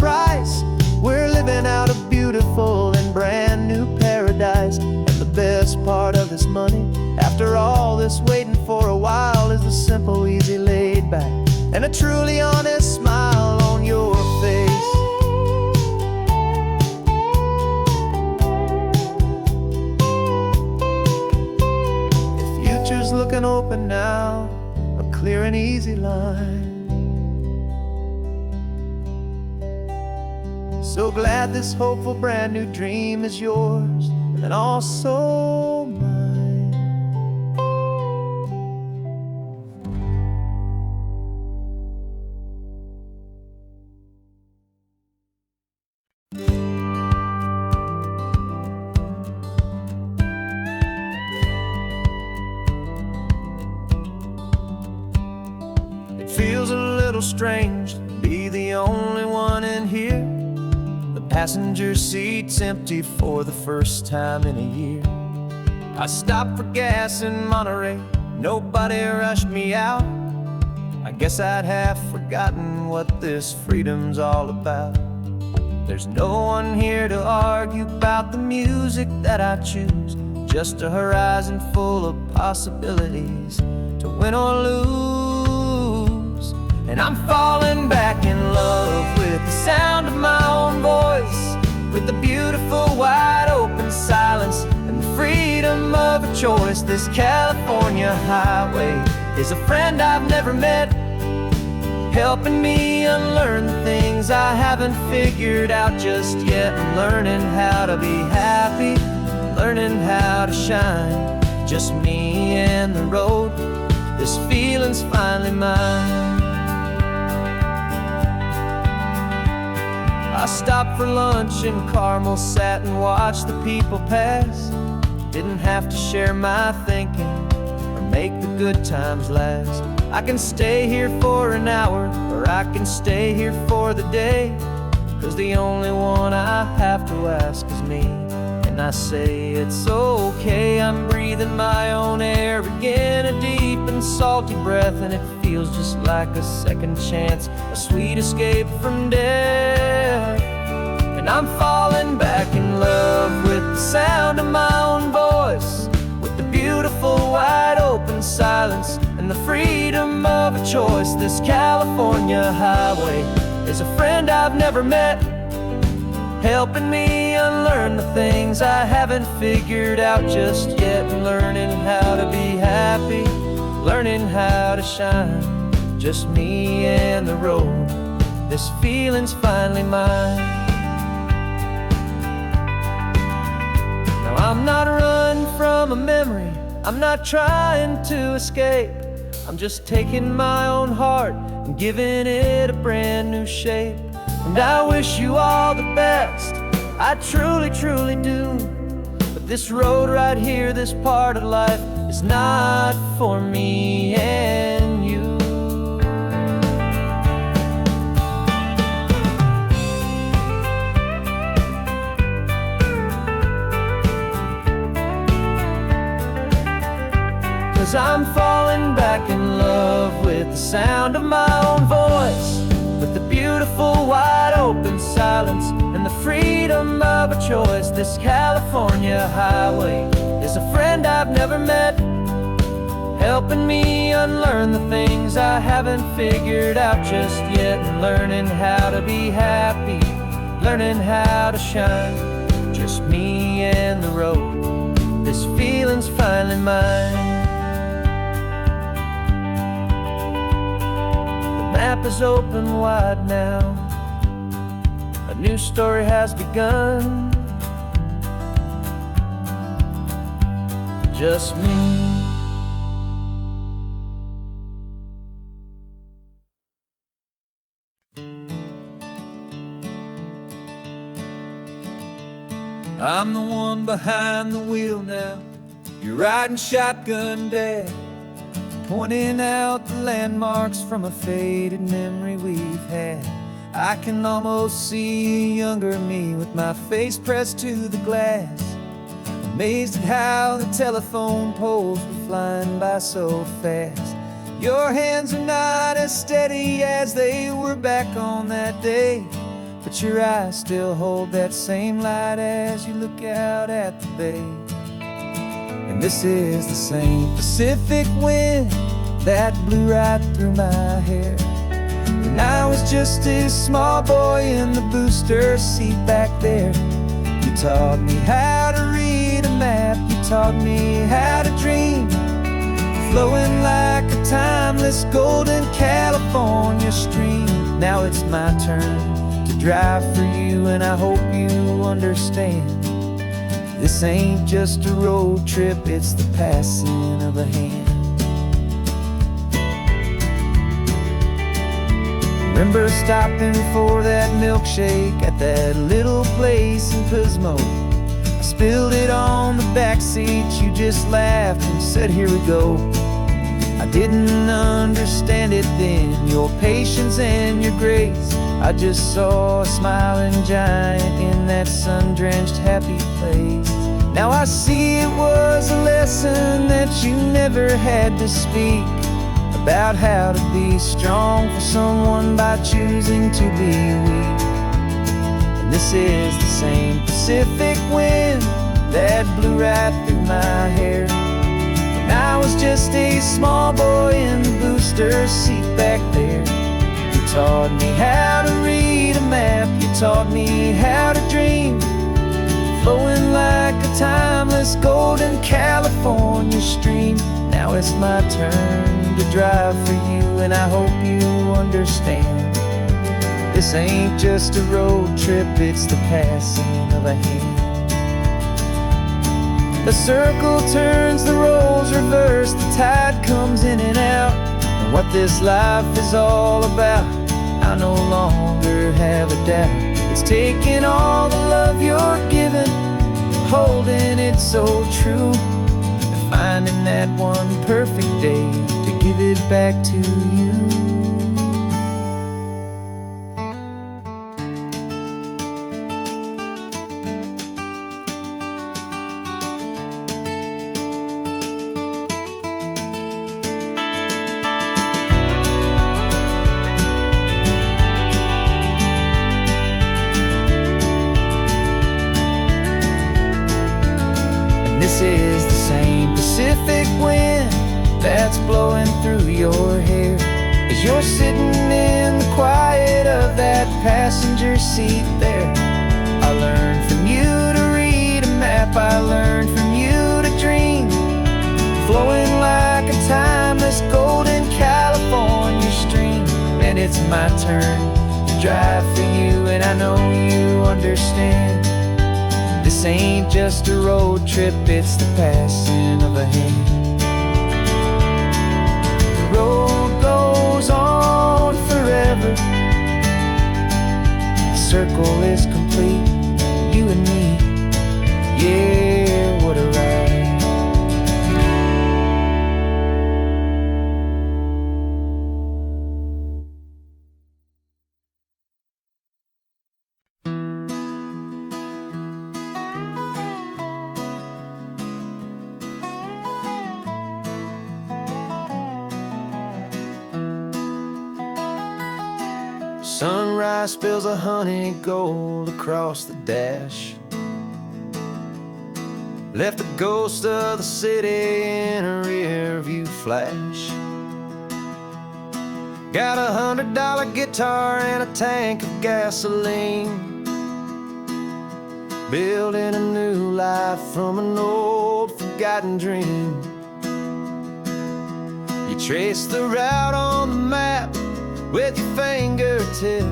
price. We're living out a beautiful and brand new paradise. And the best part of this money, after all this waiting for a while, is the simple, easy, laid back, and a truly honest smile on your face. The future's looking open now, a clear and easy line. So glad this hopeful brand new dream is yours and also mine. It feels a little strange to be the only one in here. Passenger seat's empty for the first time in a year. I stopped for gas in Monterey, nobody rushed me out. I guess I'd have forgotten what this freedom's all about. There's no one here to argue about the music that I choose, just a horizon full of possibilities to win or lose. And I'm falling back in love with the sound of my own voice, with the beautiful wide open silence and the freedom of a choice. This California highway is a friend I've never met, helping me unlearn the things I haven't figured out just yet. I'm learning how to be happy, learning how to shine, just me and the road. This feeling's finally mine. I stopped for lunch in Carmel, sat and watched the people pass. Didn't have to share my thinking or make the good times last. I can stay here for an hour, or I can stay here for the day, 'cause the only one I have to ask is me. And I say it's okay, I'm breathing my own air again, a deep and salty breath, and it feels just like a second chance, a sweet escape from death. And I'm falling back in love with the sound of my own voice, with the beautiful wide open silence and the freedom of a choice. This California highway is a friend I've never met, helping me unlearn the things I haven't figured out just yet. And learning how to be happy, learning how to shine, just me and the road. This feeling's finally mine. Now I'm not running from a memory, I'm not trying to escape. I'm just taking my own heart and giving it a brand new shape. And I wish you all the best, I truly, truly do. But this road right here, this part of life, is not for me and you. Cause I'm falling back in love with the sound of my own voice, with the beautiful wide open silence and the freedom of a choice. This California highway is a friend I've never met, helping me unlearn the things I haven't figured out just yet. And learning how to be happy, learning how to shine, just me and the road. This feeling's finally mine. The map is open wide now, a new story has begun, just me. I'm the one behind the wheel now, you're riding shotgun, Dad, pointing out the landmarks from a faded memory we've had. I can almost see a younger me with my face pressed to the glass, amazed at how the telephone poles were flying by so fast. Your hands are not as steady as they were back on that day, but your eyes still hold that same light as you look out at the bay. And this is the same Pacific wind that blew right through my hair. And I was just a small boy in the booster seat back there. You taught me how to read a map, you taught me how to dream, flowing like a timeless golden California stream. Now it's my turn to drive for you, and I hope you understand. This ain't just a road trip, it's the passing of a hand. Remember stopping for that milkshake at that little place in Pismo. I spilled it on the back seat, you just laughed and said, here we go. I didn't understand it then, your patience and your grace. I just saw a smiling giant in that sun-drenched happy place. Now I see it was a lesson that you never had to speak, about how to be strong for someone by choosing to be weak. And this is the same Pacific wind that blew right through my hair. When I was just a small boy in the booster seat back there. You taught me how to read a map, you taught me how to dream, flowing like a timeless golden California stream. Now it's my turn to drive for you, and I hope you understand. This ain't just a road trip, it's the passing of a hand. The circle turns, the roles reverse, the tide comes in and out. And what this life is all about, I no longer have a doubt. It's taking all the love you're giving, holding it so true, and finding that one perfect day to give it back to you. This is the same Pacific wind that's blowing through your hair, as you're sitting in the quiet of that passenger seat there. I learned from you to read a map, I learned from you to dream, flowing like a timeless golden California stream. And it's my turn to drive for you, and I know you understand. This ain't just a road trip, it's the passing of a hand. The road goes on forever, the circle is complete, you and me, yeah, what a ride. Sunrise spills a honey gold across the dash, left the ghost of the city in a rear view flash. Got a $100 guitar and a tank of gasoline, building a new life from an old forgotten dream. You trace the route on the map with your fingertip,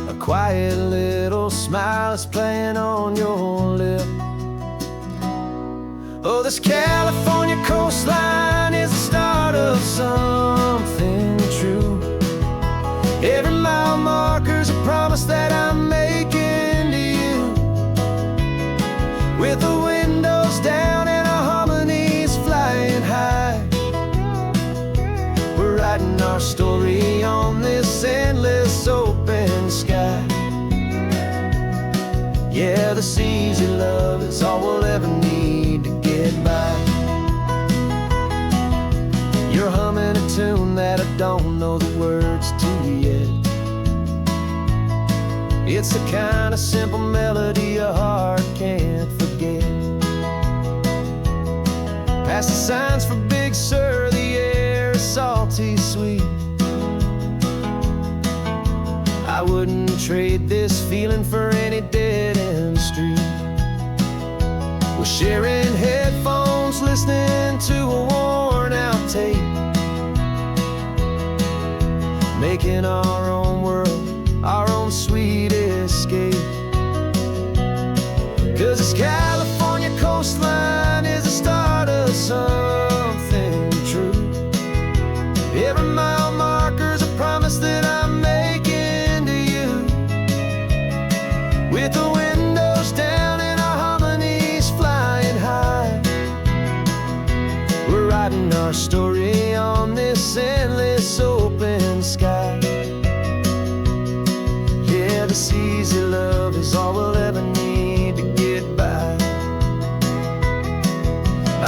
a quiet little smile is playing on your lip. Oh, this California coastline is the start of something true. Every mile marker's a promise that I'm making to you, with the windows down and our harmonies flying high. We're writing our story on this endless open sky. Yeah, this easy love is all we'll ever need to get by. You're humming a tune that I don't know the words to yet, It's the kind of simple melody a heart can't forget. Past the signs for Big Sur, the air is salty sweet. I wouldn't trade this feeling for any dead-end street. We're sharing headphones, listening to a worn-out tape, making our own world, our own sweet escape. 'Cause this California coastline is the start of something true. Every mile marker's a promise that I'm making to you. With the windows down and our harmonies flying high, we're writing our story on this endless open sky. Yeah, this easy love is all we'll ever need to get by.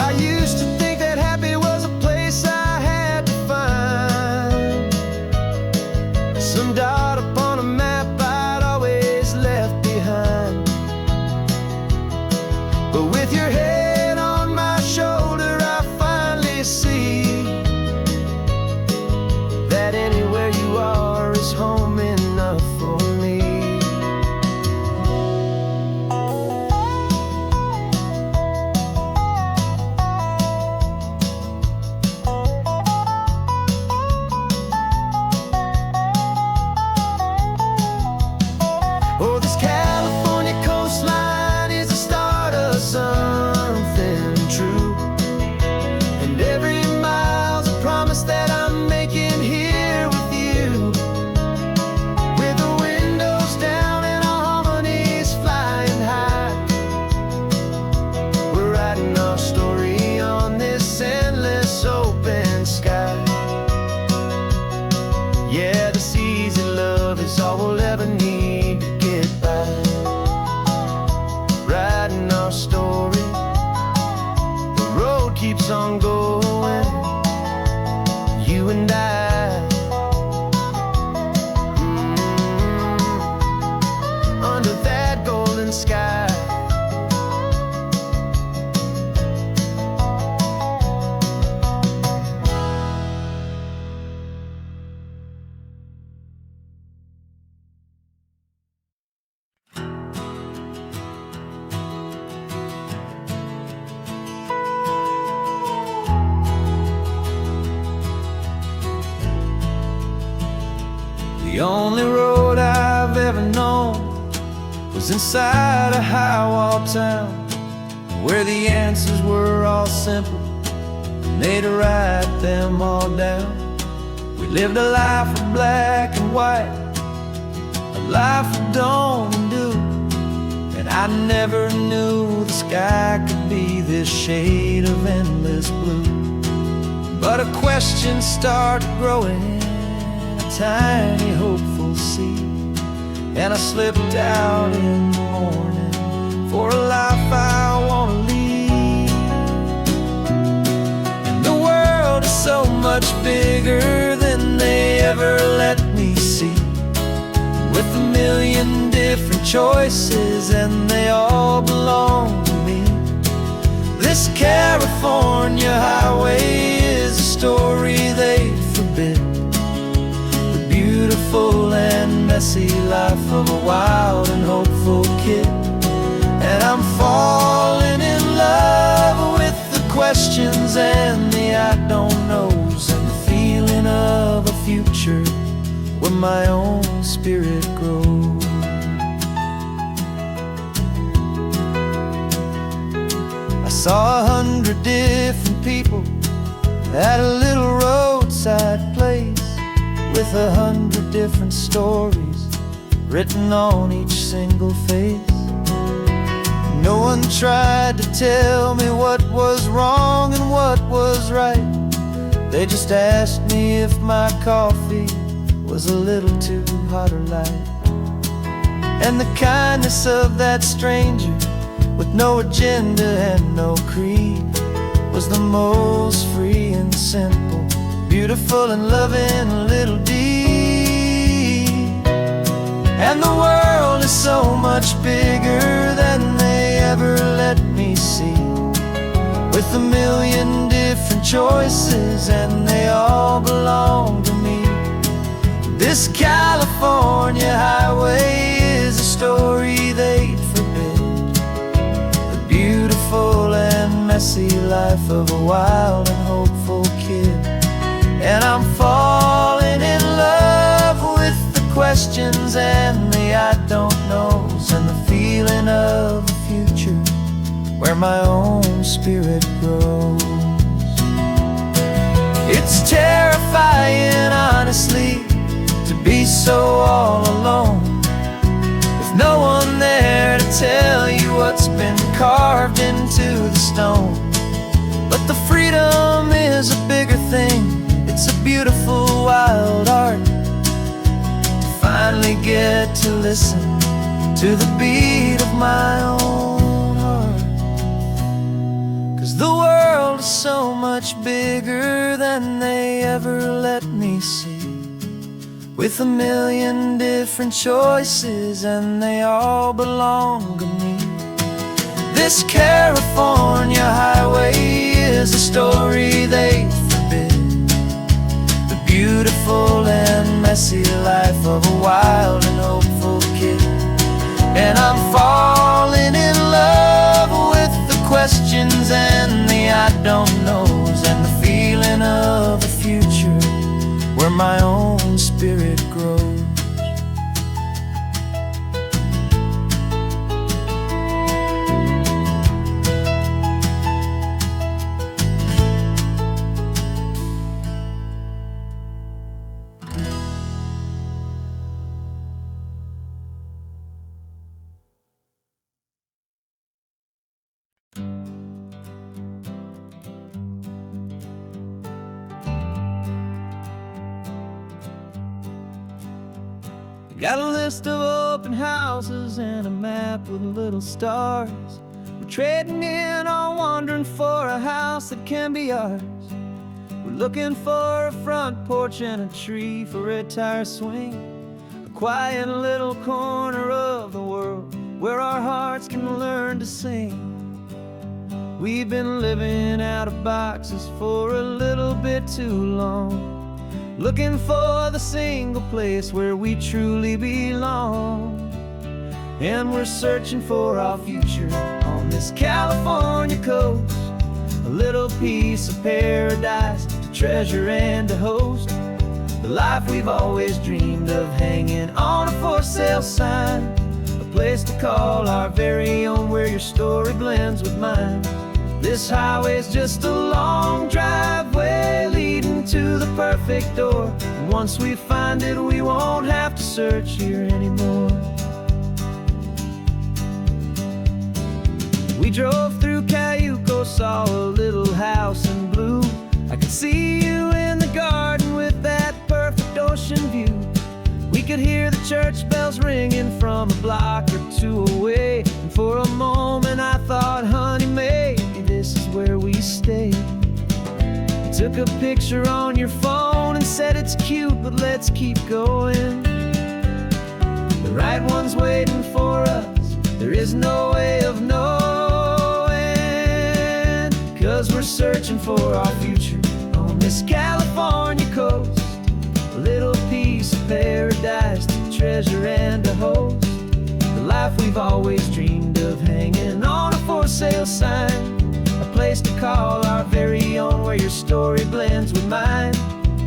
I used to think that happy was a place I had to find, some dot upon a map I'd always left behind. But with your head on my shoulder, I finally see that anywhere you are is home enough for me. Oh, this California coastline is the start of something true. And every mile's a promise that I'm making here with you. With the windows down and our harmonies flying high, we're writing our story on this endless open sky. Yeah, this easy love is all we'll ever need to get by. Writing our story, the road keeps on going, you and I. Under that golden sky. The only road I've ever known was inside a high-wall town, where the answers were all simple, and they'd write them all down. We lived a life of black and white, a life of dawn and dew, and I never knew the sky could be this shade of endless blue. But a question started growing, tiny hopeful seed, and I slipped out in the morning for a life I want to lead. And the world is so much bigger than they ever let me see, with a million different choices and they all belong to me. This California highway is a story they forbid, beautiful and messy life of a wild and hopeful kid. And I'm falling in love with the questions and the I don't knows, and the feeling of a future where my own spirit grows. I saw 100 different people at a little roadside place, with 100 different stories written on each single face. No one tried to tell me what was wrong and what was right. They just asked me if my coffee was a little too hot or light. And the kindness of that stranger, with no agenda and no creed, was the most free and simple, beautiful and loving little deed. And the world is so much bigger than they ever let me see, with a million different choices and they all belong to me. This California highway is a story they'd forbid, the beautiful and messy life of a wild and hopeful kid. And I'm falling in love with the questions and the I don't knows, and the feeling of a future where my own spirit grows. It's terrifying, honestly, to be so all alone, with no one there to tell you what's been carved into the stone. But the freedom is a bigger thing. It's a beautiful wild art to finally get to listen to the beat of my own heart. 'Cause the world is so much bigger than they ever let me see, with a million different choices and they all belong to me. This California highway is a story they forbid, the beautiful and messy life of a wild and hopeful kid. And I'm falling in love with the questions and the I don't knows, and the feeling of a future where my own spirit grows. Got a list of open houses and a map with little stars. We're trading in on wandering for a house that can be ours. We're looking for a front porch and a tree for a tire swing, a quiet little corner of the world where our hearts can learn to sing. We've been living out of boxes for a little bit too long, looking for the single place where we truly belong. And we're searching for our future on this California coast, a little piece of paradise to treasure and to host, the life we've always dreamed of, hanging on a for sale sign, a place to call our very own where your story blends with mine. This highway's just a long driveway leading to the perfect door, and once we find it we won't have to search here anymore. We drove through Cayuco, saw a little house in blue. I could see you in the garden with that perfect ocean view. We could hear the church bells ringing from a block or two away, and for a moment I thought, honey, maybe this is where we stay. You took a picture on your phone and said it's cute, but let's keep going. The right one's waiting for us, there is no way of knowing, 'cause we're searching for our future on this California coast, a little piece of paradise to treasure and to host, the life we've always dreamed of, hanging on a for sale sign, a place to call our very own where your story blends with mine.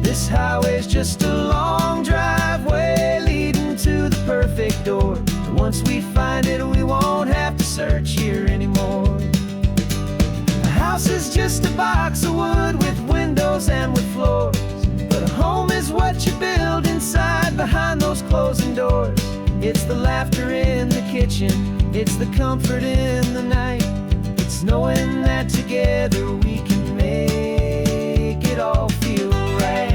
This highway's just a long driveway leading to the perfect door, and once we find it we won't have to search here anymore. A house is just a box of wood with windows and with floors, but a home is what you build inside behind those closing doors. It's the laughter in the kitchen, it's the comfort in the night, it's knowing that together we can make it all feel right.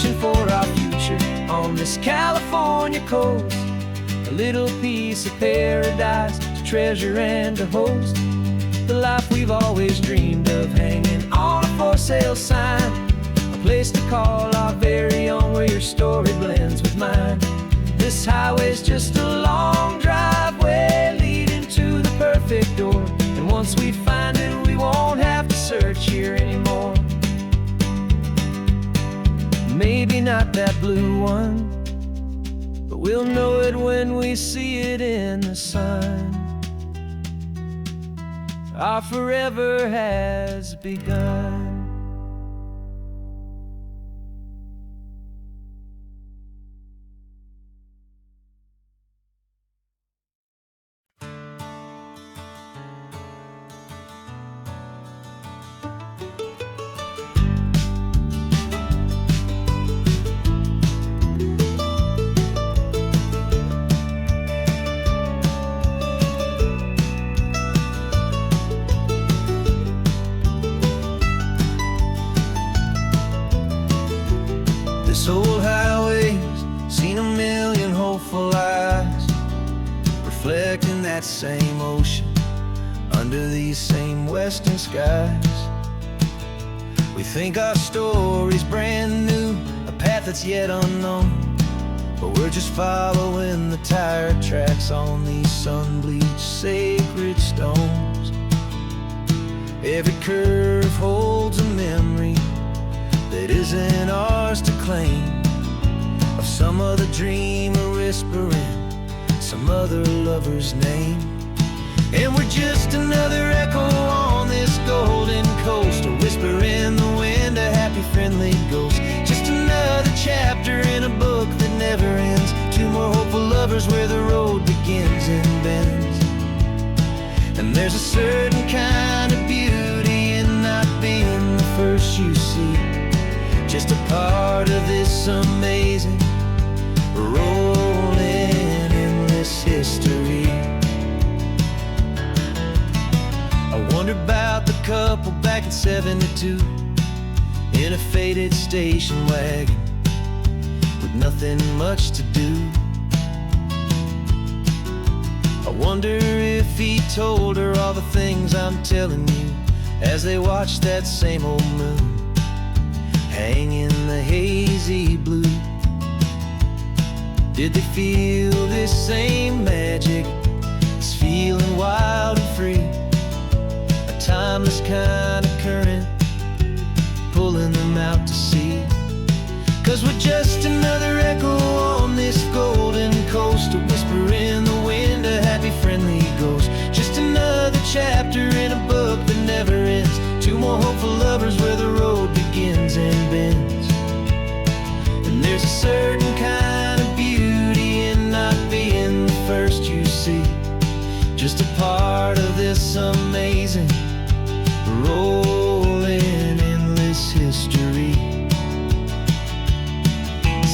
searching for our future on this California coast. A little piece of paradise to treasure and to host. The life we've always dreamed of, hanging on a for sale sign. A place to call our very own, where your story blends with mine. This highway's just a long driveway leading to the perfect door. And once we find it, we won't have to search here anymore. Maybe not that blue one, but we'll know it when we see it in the sun. Our forever has begun. This old highway's seen a million hopeful eyes, reflecting that same ocean under these same western skies. We think our story's brand new, a path that's yet unknown, but we're just following the tire tracks on these sun-bleached sacred stones. Every curve holds a memory that isn't ours to claim, of some other dreamer whispering some other lover's name. And we're just another echo on this golden coast, a whisper in the wind, a happy friendly ghost. Just another chapter in a book that never ends. Two more hopeful lovers where the road begins and bends. And there's a certain kind of beauty in not being the first you see, just a part of this amazing, rolling, endless history. I wonder about the couple back in '72 in a faded station wagon with nothing much to do. I wonder if he told her all the things I'm telling you as they watched that same old moon hang in the hazy blue. Did they feel this same magic, this feeling wild and free, a timeless kind of current pulling them out to sea? 'Cause we're just another echo on this golden coast, a whisper in the wind, a happy friendly ghost. Just another chapter in a book that never ends. Two more hopeful lovers where the road begins and bends. And there's a certain kind of beauty in not being the first you see, just a part of this amazing, rolling, endless history.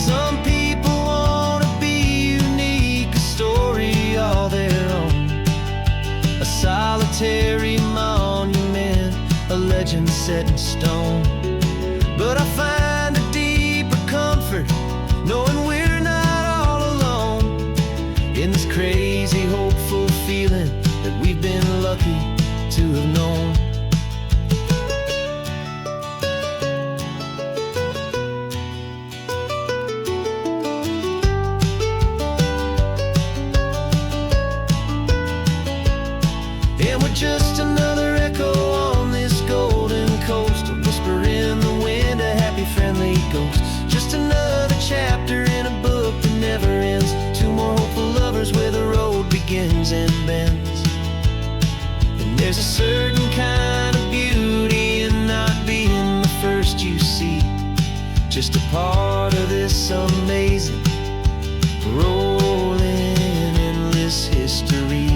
Some people want to be unique, a story all their own, a solitary monument, a legend set in stone. But I find a deeper comfort knowing we're not all alone in this crazy, hopeful feeling that we've been lucky to have known. And we're just another echo on this golden coast, a whisper in the wind, a happy friendly ghost. Just another chapter in a book that never ends. Two more hopeful lovers where the road begins and bends. And there's a certain kind of beauty in not being the first you see, just a part of this amazing, rolling, endless history.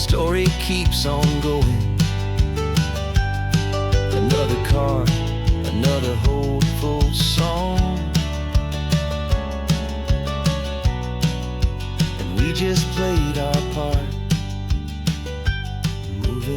Story keeps on going. Another car, another hopeful song, and we just played our part, moving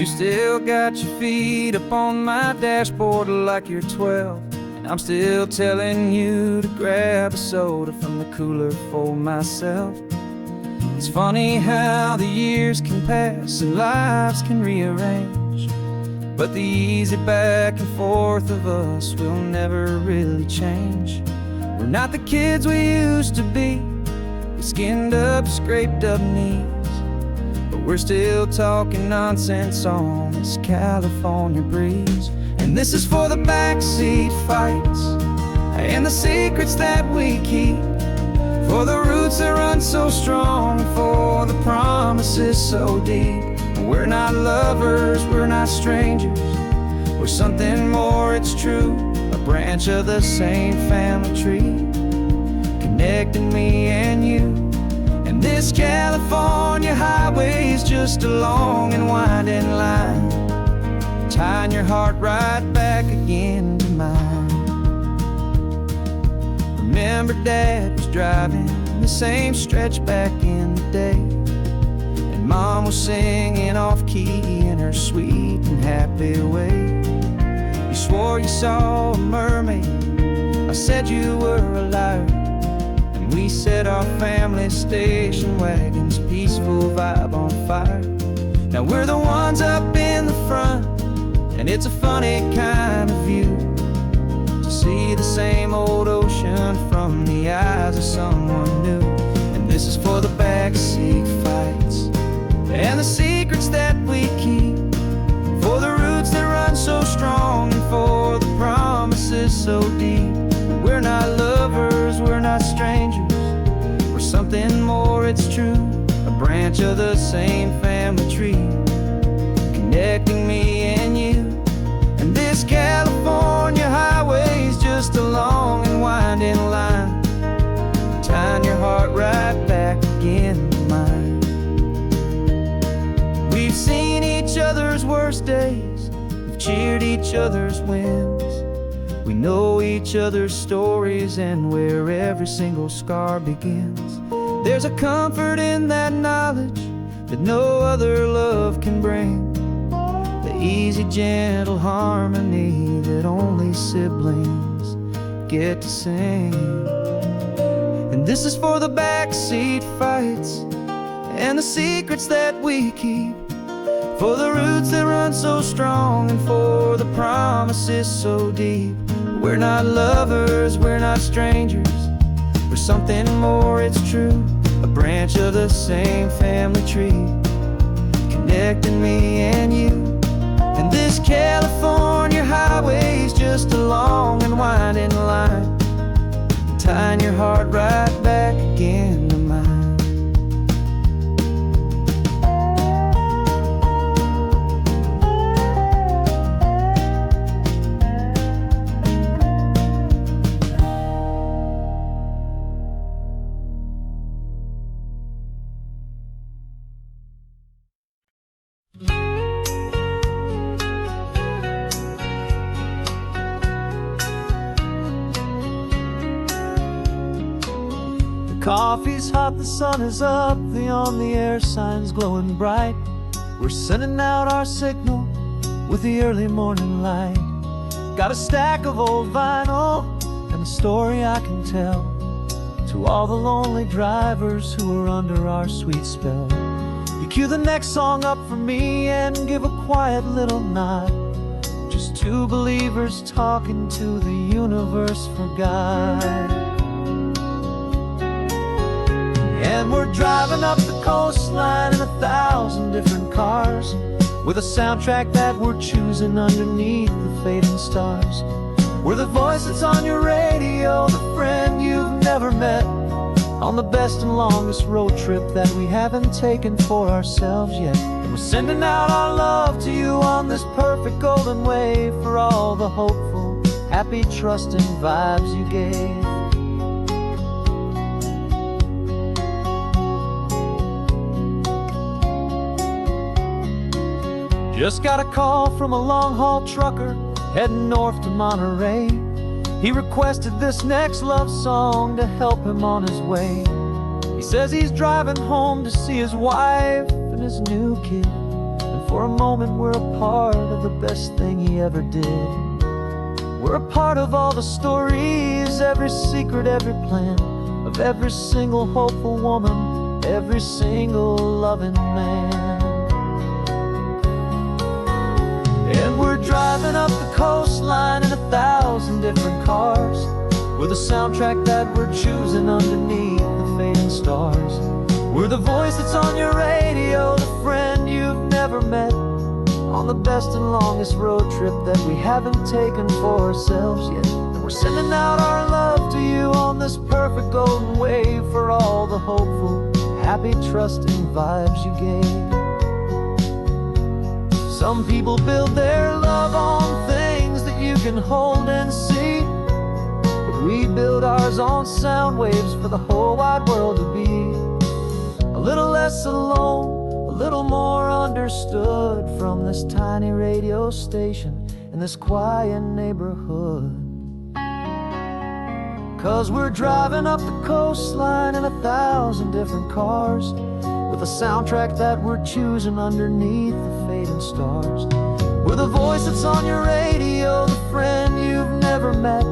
You still got your feet up on my dashboard like you're 12, and I'm still telling you to grab a soda from the cooler for myself. It's funny how the years can pass and lives can rearrange, but the easy back and forth of us will never really change. We're not the kids we used to be, with skinned up, scraped up knees, but we're still talking nonsense on this California breeze. And this is for the backseat fights and the secrets that we keep, for the roots that run so strong, for the promises so deep. We're not lovers, we're not strangers, we're something more, it's true. A branch of the same family tree, connecting me and you. And this California highway is just a long and winding line, tying your heart right back again to mine. Remember Dad was driving the same stretch back in the day, and Mom was singing off-key in her sweet and happy way. You swore you saw a mermaid, I said you were a liar, and we set our family station wagon's peaceful vibe on fire. Now we're the ones up in the front, and it's a funny kind of view to see the same old ocean from the eyes of someone new. And this is for the backseat fights and the secrets that we keep, for the roots that run so strong, and for the promises so deep. We're not lovers, we're not strangers, we're something more, it's true. A branch of the same family tree, connecting me and you. And this California highway is just a long and winding line, tying your heart right back again to mine. We've seen each other's worst days, we've cheered each other's wins, we know each other's stories and where every single scar begins. There's a comfort in that knowledge that no other love can bring, the easy, gentle harmony that only siblings get to sing. And this is for the backseat fights and the secrets that we keep, for the roots that run so strong, and for the promises so deep. We're not lovers, we're not strangers, we're something more, it's true. A branch of the same family tree, connecting me and you. And this California highway is just a long and winding line, tying your heart right back again to mine. Coffee's hot, the sun is up, the on-the-air sign's glowing bright. We're sending out our signal with the early morning light. Got a stack of old vinyl and a story I can tell to all the lonely drivers who are under our sweet spell. You cue the next song up for me and give a quiet little nod, just two believers talking to the universe for God. And we're driving up the coastline in 1,000 different cars, with a soundtrack that we're choosing underneath the fading stars. We're the voice that's on your radio, the friend you've never met, on the best and longest road trip that we haven't taken for ourselves yet. And we're sending out our love to you on this perfect golden wave, for all the hopeful, happy, trusting vibes you gave. Just got a call from a long-haul trucker heading north to Monterey. He requested this next love song to help him on his way. He says he's driving home to see his wife and his new kid. And for a moment we're a part of the best thing he ever did. We're a part of all the stories, every secret, every plan, of every single hopeful woman, every single loving man. And we're driving up the coastline in 1,000 different cars. We're the soundtrack that we're choosing underneath the fading stars. We're the voice that's on your radio, the friend you've never met, on the best and longest road trip that we haven't taken for ourselves yet. And we're sending out our love to you on this perfect golden wave, for all the hopeful, happy, trusting vibes you gave. Some people build their love on things that you can hold and see, but we build ours on sound waves for the whole wide world to be a little less alone, a little more understood, from this tiny radio station in this quiet neighborhood. 'Cause we're driving up the coastline in 1,000 different cars, with a soundtrack that we're choosing underneath the fading stars. We're the voice that's on your radio, the friend you've never met,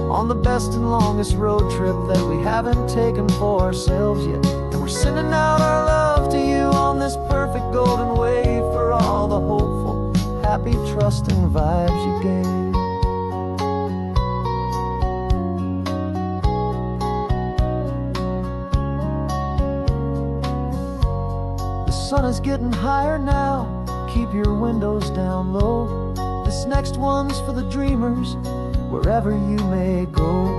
on the best and longest road trip that we haven't taken for ourselves yet. And we're sending out our love to you on this perfect golden wave, for all the hopeful, happy, trusting vibes you gave. The sun is getting higher now, keep your windows down low. This next one's for the dreamers, wherever you may go.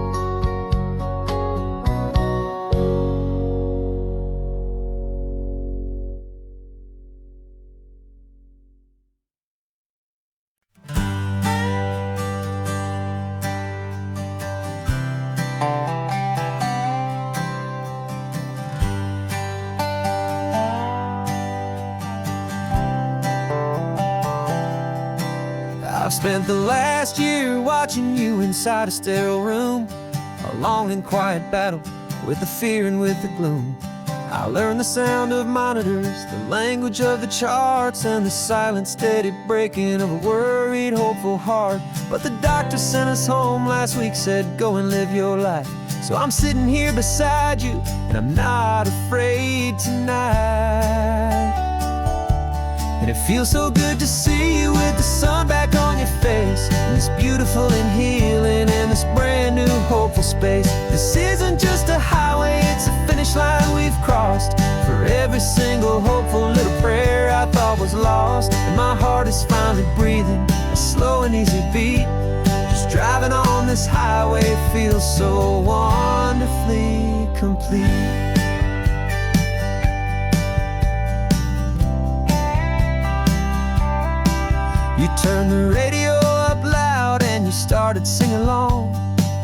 I've spent the last year watching you inside a sterile room, a long and quiet battle with the fear and with the gloom. I learned the sound of monitors, the language of the charts, and the silent, steady breaking of a worried, hopeful heart. But the doctor sent us home last week, said go and live your life. So I'm sitting here beside you, and I'm not afraid tonight. And it feels so good to see you with the sun back on your face, and this beautiful and healing in this brand new hopeful space. This isn't just a highway, it's a finish line we've crossed, for every single hopeful little prayer I thought was lost. And my heart is finally breathing a slow and easy beat. Just driving on this highway feels so wonderfully complete. You turned the radio up loud and you started singing along,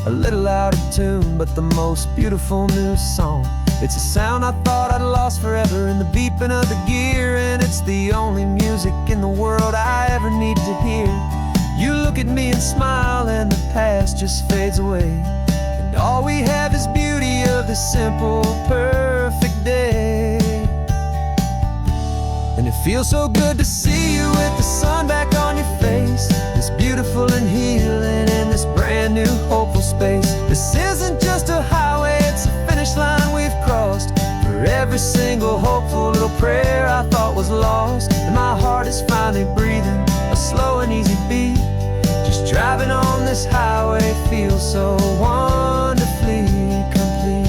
a little out of tune, but the most beautiful new song. It's a sound I thought I'd lost forever in the beeping of the gear, and it's the only music in the world I ever need to hear. You look at me and smile, and the past just fades away, and all we have is beauty of this simple, perfect day. And it feels so good to see you with the sun back on your face, this beautiful and healing in this brand new hopeful space. This isn't just a highway, it's a finish line we've crossed, for every single hopeful little prayer I thought was lost. And my heart is finally breathing a slow and easy beat. Just driving on this highway feels so wonderfully complete.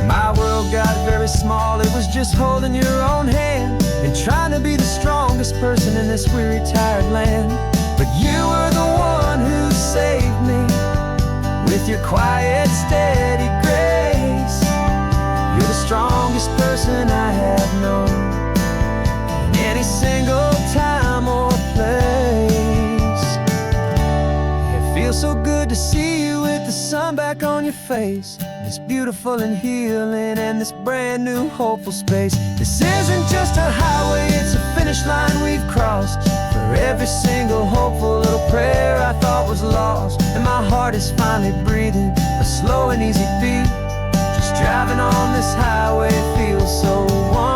My world got very small, it was just holding your own hand and trying to be the strongest person in this weary, tired land. But you were the one who saved me with your quiet, steady grace. You're the strongest person I have known in any single time or place. It feels so good to see you with the sun back on your face, this beautiful and healing and this brand new hopeful space. This isn't just a highway, it's a finish line we've crossed, for every single hopeful little prayer I thought was lost. And my heart is finally breathing a slow and easy beat. Just driving on this highway feels so wonderful.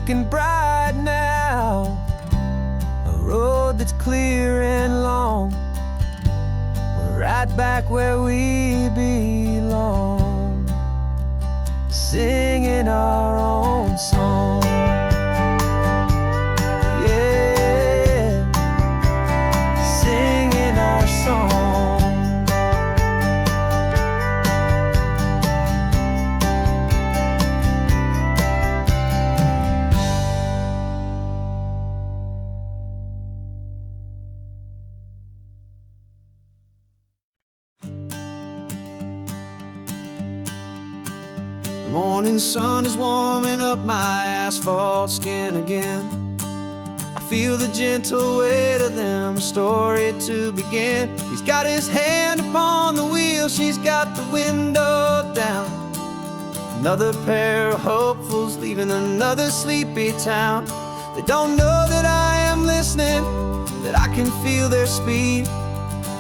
looking bright now. A road that's clear and long. We're right back where we belong, singing our own song. Yeah, singing our song. The morning sun is warming up my asphalt skin again. I feel the gentle weight of them, a story to begin. He's got his hand upon the wheel, she's got the window down. Another pair of hopefuls leaving another sleepy town. They don't know that I am listening, that I can feel their speed,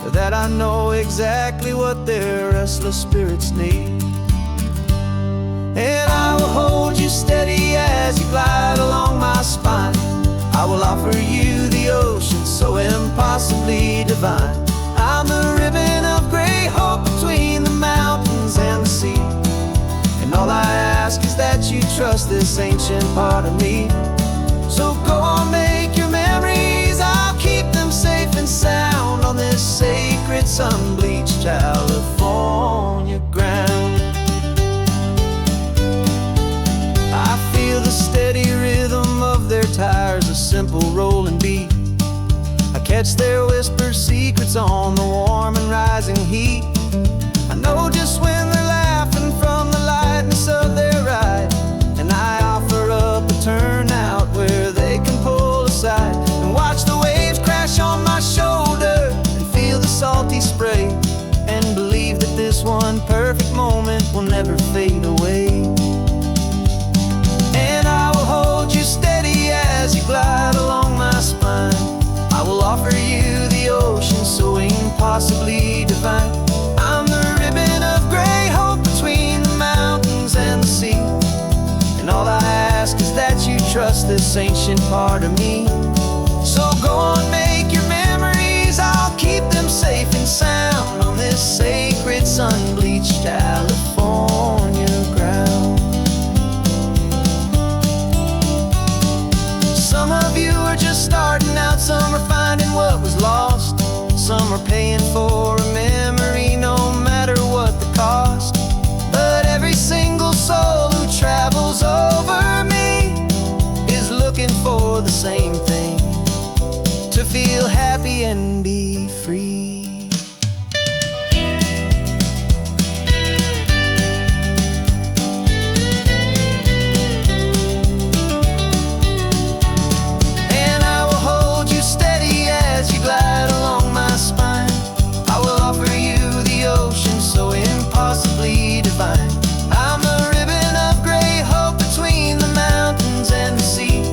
or that I know exactly what their restless spirits need. And I will hold you steady as you glide along my spine. I will offer you the ocean so impossibly divine. I'm the ribbon of gray hope between the mountains and the sea. And all I ask is that you trust this ancient part of me. So go on, make your memories, I'll keep them safe and sound on this sacred sun-bleached California ground. I feel the steady rhythm of their tires, a simple rolling beat. I catch their whispered secrets on the warm and rising heat. I know just when they're laughing from the lightness of their ride, and I offer up a turnout where they can pull aside and watch the waves crash on my shoulder and feel the salty spray, and believe that this one perfect moment will never fade away. And I will hold you steady as you glide along my spine. I will offer you the ocean so impossibly divine. I'm the ribbon of gray hope between the mountains and the sea. And all I ask is that you trust this ancient part of me. So go on, make your memories, I'll keep them safe and sound on this sacred sun-bleached California ground. Some of you are just starting out, some are finding what was lost, some are paying for a memory no matter what the cost. But every single soul who travels over me is looking for the same thing, to feel happy and be free. Glide along my spine. I will offer you the ocean so impossibly divine. I'm the ribbon of gray hope between the mountains and the sea.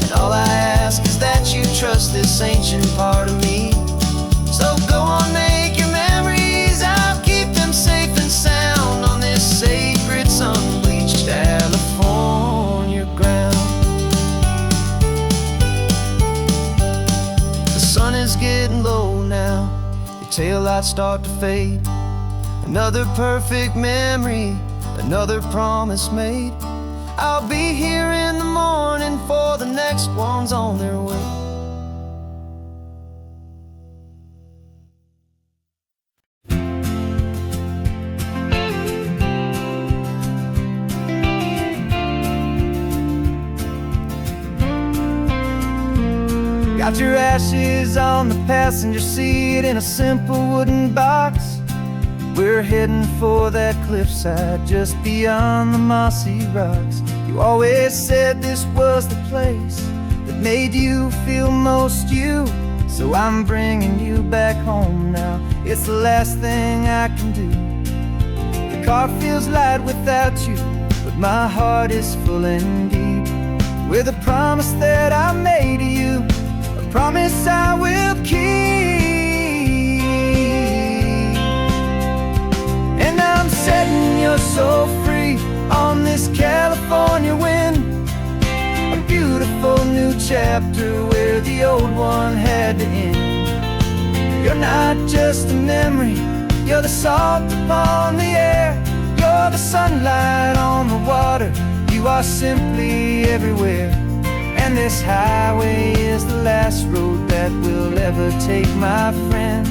And all I ask is that you trust this ancient part of me. So go on, make your memories, I'll keep them safe and sound on this sacred sun-bleached California ground. Sun is getting low now, your taillights start to fade. Another perfect memory, another promise made. I'll be here in the morning for the next ones on their way. Got your ashes on the passenger seat in a simple wooden box. We're heading for that cliffside just beyond the mossy rocks. You always said this was the place that made you feel most you. So I'm bringing you back home now, it's the last thing I can do. The car feels light without you, but my heart is full and deep with a promise that I made to you, a promise I will keep. And I'm setting your soul free on this California wind. new chapter where the old one had to end. You're not just a memory, you're the salt upon the air. You're the sunlight on the water, you are simply everywhere. And this highway is the last road that we'll ever take, my friend.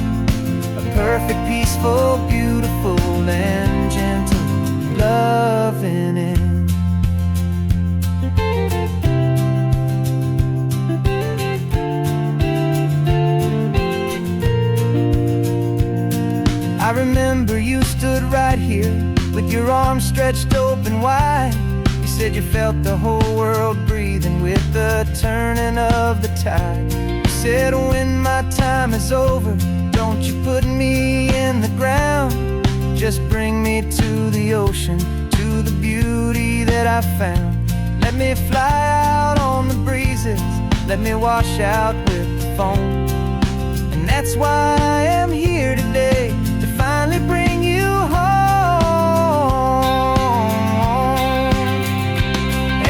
A perfect, peaceful, beautiful, and gentle, loving end. I remember you stood right here with your arms stretched open wide. You said you felt the whole world breathing with the turning of the tide. You said, when my time is over, don't you put me in the ground. Just bring me to the ocean, to the beauty that I found. Let me fly out on the breezes, let me wash out with the foam. And that's why I am here today, to finally bring you home.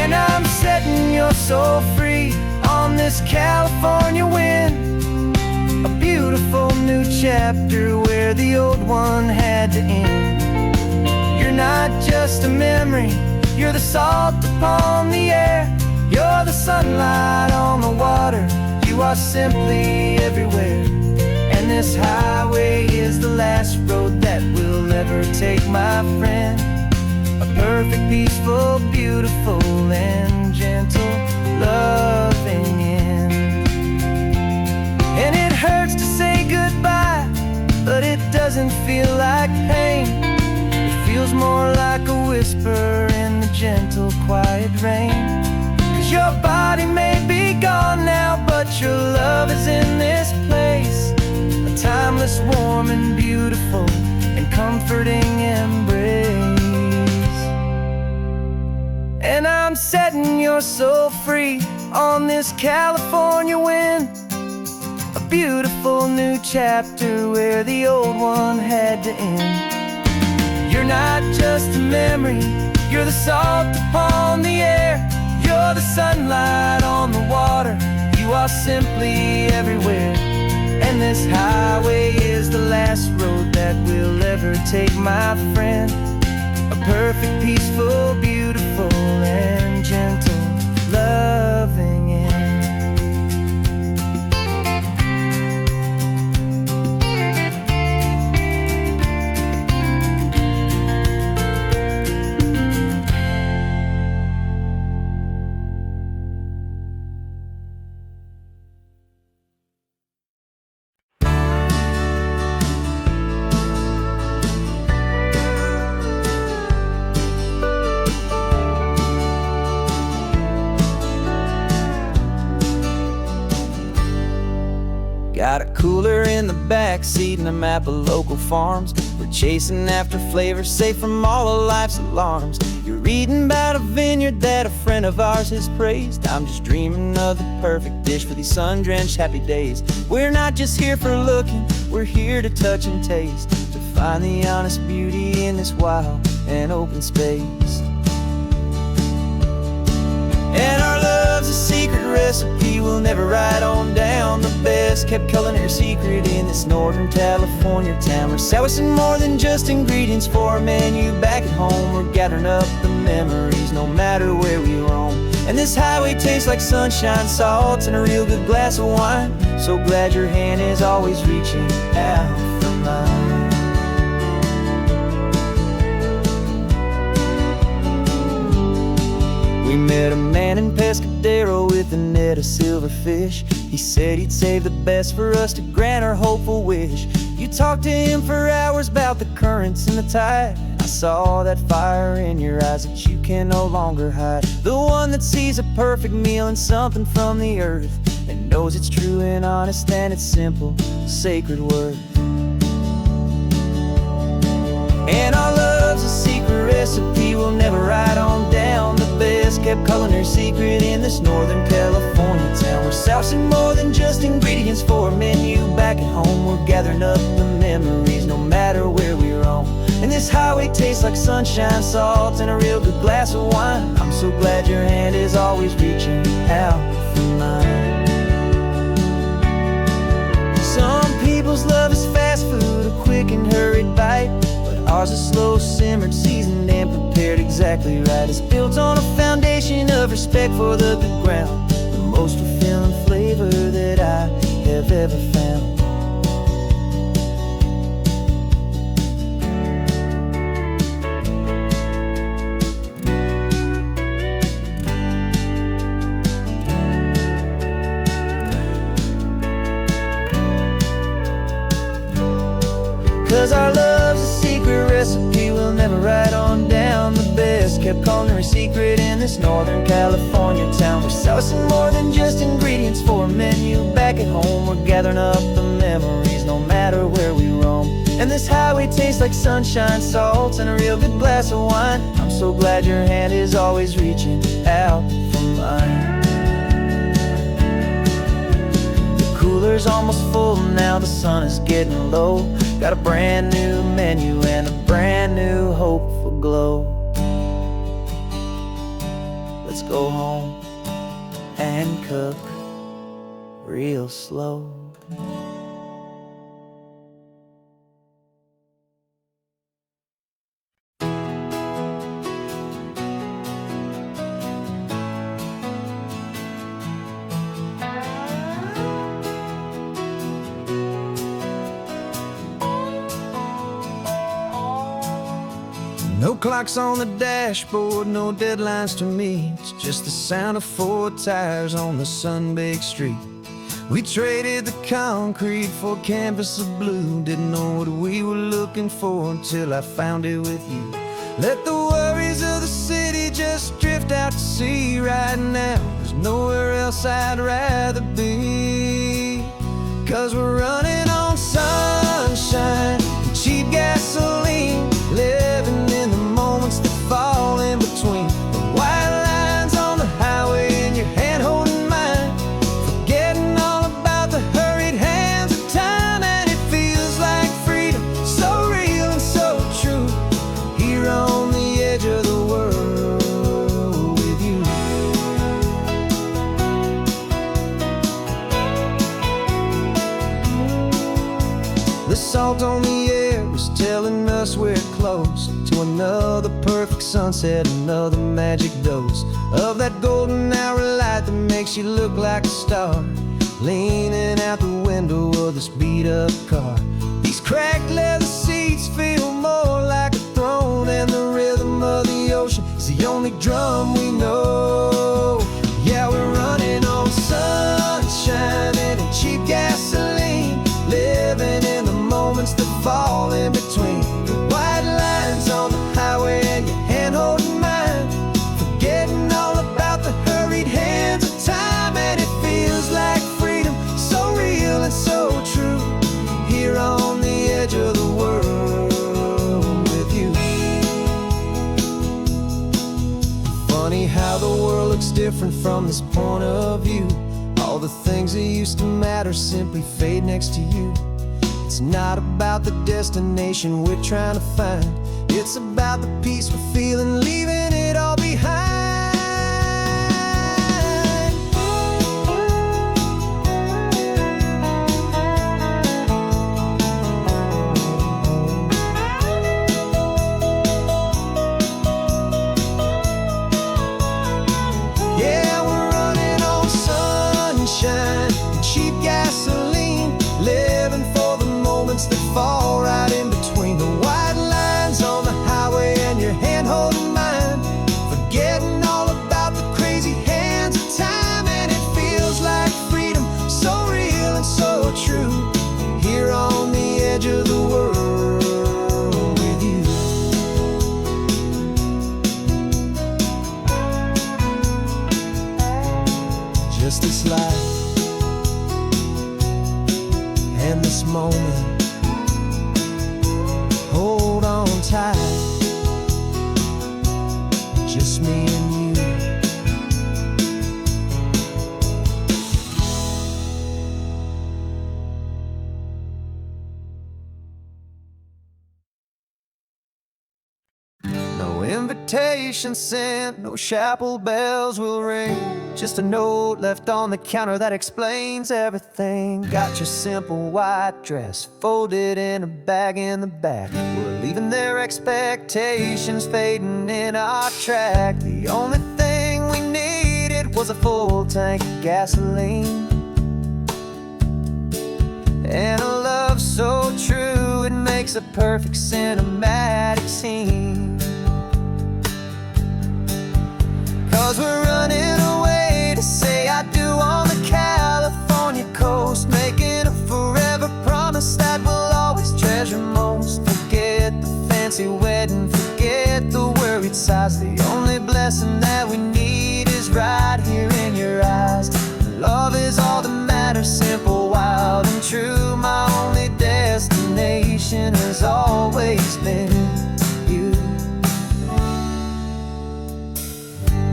And I'm setting your soul free on this California wind. A beautiful new chapter where the old one had to end. You're not just a memory, you're the salt upon the air. You're the sunlight on the water, you are simply everywhere. And this highway is the last road that we'll ever take, my friend. A perfect, peaceful, beautiful, and gentle, loving end. And it hurts to say goodbye, but it doesn't feel like pain. It feels more like a whisper in the gentle, quiet rain. 'Cause your body may be gone now, but your love is in this place. A timeless, warm, and beautiful, and comforting embrace. And I'm setting your soul free on this California wind. A beautiful new chapter where the old one had to end. You're not just a memory, you're the salt upon the air. You're the sunlight on the water, you are simply everywhere. And this highway is the last road that we'll ever take, my friend. A perfect, peaceful, beautiful, and gentle, loving end. Got a cooler in the back seat and a map of local farms. We're chasing after flavors safe from all of life's alarms. You're reading about a vineyard that a friend of ours has praised. I'm just dreaming of the perfect dish for these sun-drenched happy days. We're not just here for looking, we're here to touch and taste, to find the honest beauty in this wild and open space. And our love's a secret recipe we'll never write on down. The best kept culinary secret in this Northern California town. We're sourcing more than just ingredients for a menu back at home. We're gathering up the memories no matter where we roam. And this highway tastes like sunshine, salt, and a real good glass of wine. So glad your hand is always reaching out for mine. We met a man in Pescadero with a net of silverfish. He said he'd save the best for us to grant our hopeful wish. You talked to him for hours about the currents and the tide. I saw that fire in your eyes that you can no longer hide. The one that sees a perfect meal in something from the earth, and knows it's true and honest and it's simple, sacred worth. And our love's a secret recipe we'll never write on down. The best kept culinary secret in this Northern California town. We're sourcing more than just ingredients for a menu back at home. We're gathering up the memories no matter where we roam. And this highway tastes like sunshine, salt, and a real good glass of wine. I'm so glad your hand is always reaching out for mine. car's a slow simmered, seasoned and prepared exactly right. It's built on a foundation of respect for the good ground, the most fulfilling flavor that I have ever found. 'Cause our love's a secret recipe we'll never write on down. The best kept culinary secret in this Northern California town. We're sourcing more than just ingredients for a menu. Back at home we're gathering up the memories, no matter where we roam. And this highway tastes like sunshine, salt, and a real good glass of wine. I'm so glad your hand is always reaching out for mine. Cooler's almost full now, the sun is getting low. Got a brand new menu and a brand new hopeful glow. Let's go home and cook real slow. No clocks on the dashboard, no deadlines to meet. It's just the sound of 4 tires on the sun-baked street. We traded the concrete for a canvas of blue. Didn't know what we were looking for until I found it with you. Let the worries of the city just drift out to sea right now. There's nowhere else I'd rather be. 'Cause we're running on sunshine and cheap gasoline, living in the moments that fall in between. The white lines on the highway and your hand holding mine, forgetting all about the hurried hands of time. And it feels like freedom, so real and so true, here on the edge of the world with you. The salt on the air is telling us we're close to another perfect sunset, another magic dose of that golden hour light that makes you look like a star, leaning out the window of this beat-up car. These cracked leather seats feel more like a throne, and the rhythm of the ocean is the only drum we know. Yeah, we're running on sunshine and cheap gasoline, living in the moments that fall in between. The white lines on the highway and your hand holding mine, forgetting all about the hurried hands of time. And it feels like freedom, so real and so true, here on the edge of the world with you. Funny how the world looks different from this point of view. All the things that used to matter simply fade next to you. It's not about the destination we're trying to find, it's about the peace we're feeling, leaving it all behind. Yeah, we're running on sunshine and cheap gasoline, living for the moments that fall right in between. The white lines on the highway and your hand holding mine, forgetting all about the crazy hands of time. And it feels like freedom, so real and so true, here on the edge of the world with you. Just this life and this moment, hold on tight, just me and you. No invitation sent, no chapel bells will ring, just a note left on the counter that explains everything. Got your simple white dress folded in a bag in the back. We're leaving their expectations fading in our track. The only thing we needed was a full tank of gasoline, and a love so true it makes a perfect cinematic scene. 'Cause we're running away to say I do on the California coast, making a forever promise that we'll always treasure most. Forget the fancy wedding, forget the worried sighs. The only blessing that we need is right here in your eyes. Love is all that matters, simple, wild, and true. My only destination has always been you.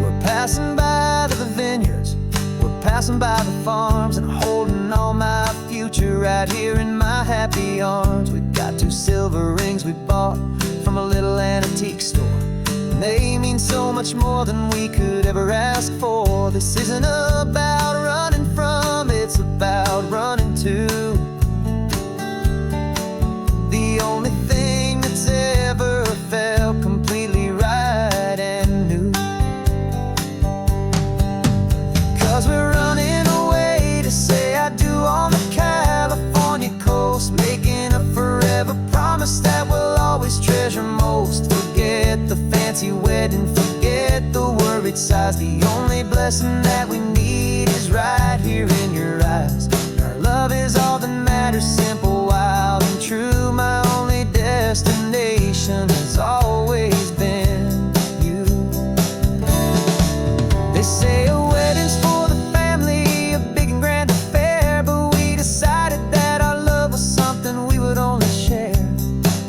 We're passing by the vineyards, we're passing by the farms, and holding all my future right here in my happy arms. We've got 2 silver rings we bought from a little antique store, and they mean so much more than we could ever ask for. This isn't about running from, it's about running to the only thing that's ever felt completely right and new. 'Cause we're running away to say I do on the California coast, making a forever promise that we'll always treasure most. Forget the fancy wedding, forget the worried sighs. The only blessing that we need is right here in your eyes. Our love is all that matters, simple, wild, and true. My only destination has always been you. They say a wedding's for the family, a big and grand affair, but we decided that our love was something we would only share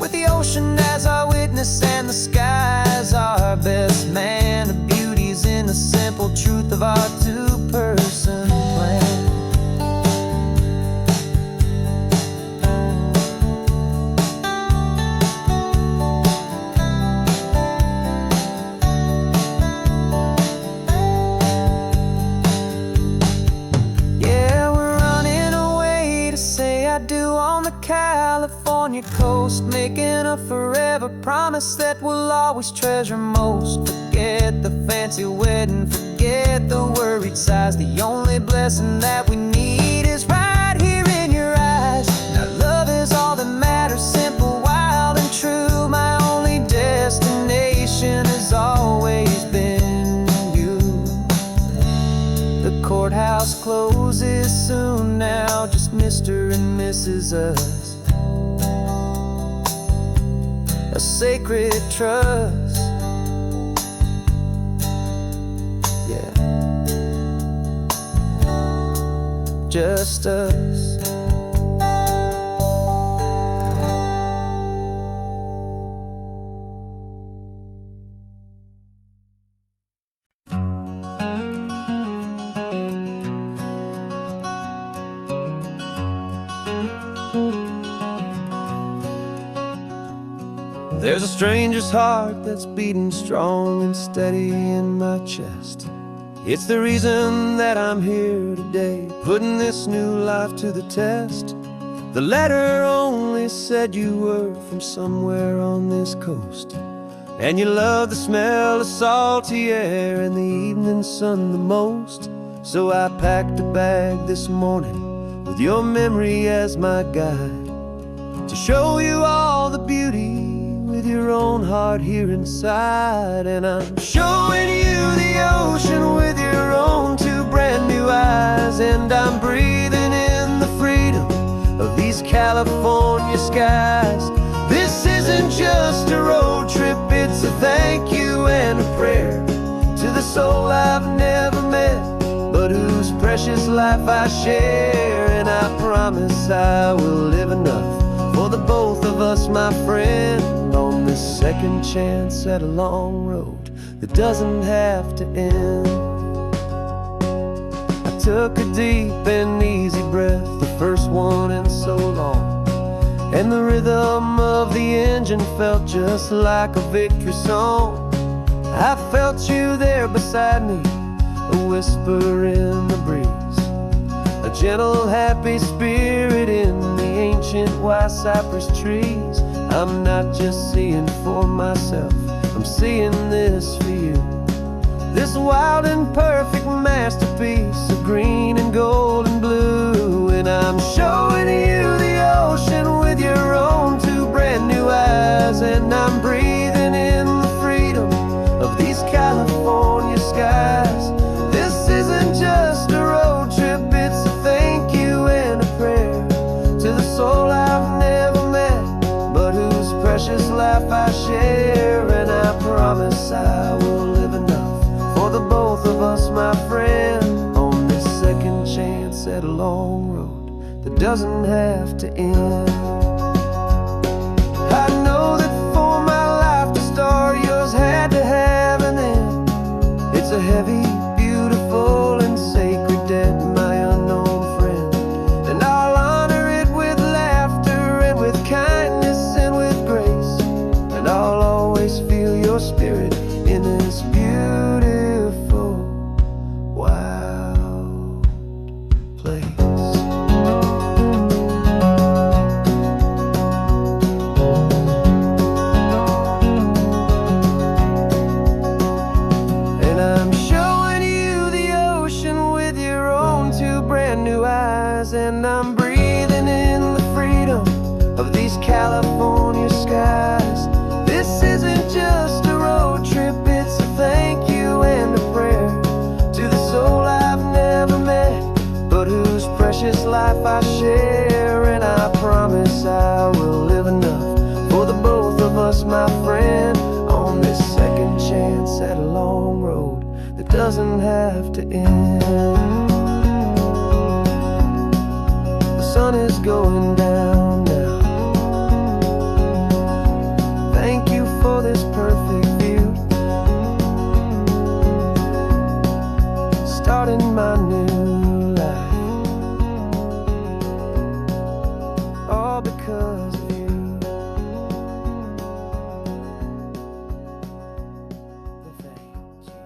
with the ocean as our witness and the sky as our best man. The beauty's in the simple truth of our 2-person plan. Yeah, we're running away to say I do on the California coast, making a forever promise that we'll always treasure most. Forget the fancy wedding, forget the worried sighs. The only blessing that we need is right here in your eyes. Now love is all that matters, simple, wild, and true. My only destination has always been you. The courthouse closes soon now, just Mr. and Mrs. Us, a sacred trust. Yeah, just us. There's a stranger's heart that's beating strong and steady in my chest. It's the reason that I'm here today, putting this new life to the test. The letter only said you were from somewhere on this coast, and you love the smell of salty air and the evening sun the most. So I packed a bag this morning with your memory as my guide, to show you all the beauty with your own heart here inside. And I'm showing you the ocean with your own 2 brand new eyes, and I'm breathing in the freedom of these California skies. This isn't just a road trip, it's a thank you and a prayer to the soul I've never met, but whose precious life I share. And I promise I will live enough for the both of us, my friend, on this second chance at a long road that doesn't have to end. I took a deep and easy breath, the first one in so long, and the rhythm of the engine felt just like a victory song. I felt you there beside me, a whisper in the breeze, a gentle, happy spirit in the ancient white cypress trees. I'm not just seeing for myself, I'm seeing this for you. This wild and perfect masterpiece of green and gold and blue. And I'm showing you the ocean with your own two brand new eyes. And I'm breathing in the freedom of these California skies. This isn't just a road trip, it's a thank you and a prayer to the soul I've never met, but whose precious life I share. And I promise I will live enough for the both of us, my friend, on this second chance at a long road that doesn't have to end. I know that for my life to start, yours had to have an end. It's a heavy, beautiful, and sacred debt, my unknown friend. And I'll honor it with laughter and with kindness and with grace. And I'll always feel your spirit in this beautiful, wild place. And I'm showing you the ocean with your own two brand new eyes. And I'm breathing in the freedom of these California skies. This isn't just a road trip, it's a thank you and a prayer to the soul I've never met, but whose precious life I share. And I promise I will live enough for the both of us, my friend, on this second chance at a long road that doesn't have to end. The sun is going down now. Thank you for this perfect view, starting my new life, all because of you. Thank you.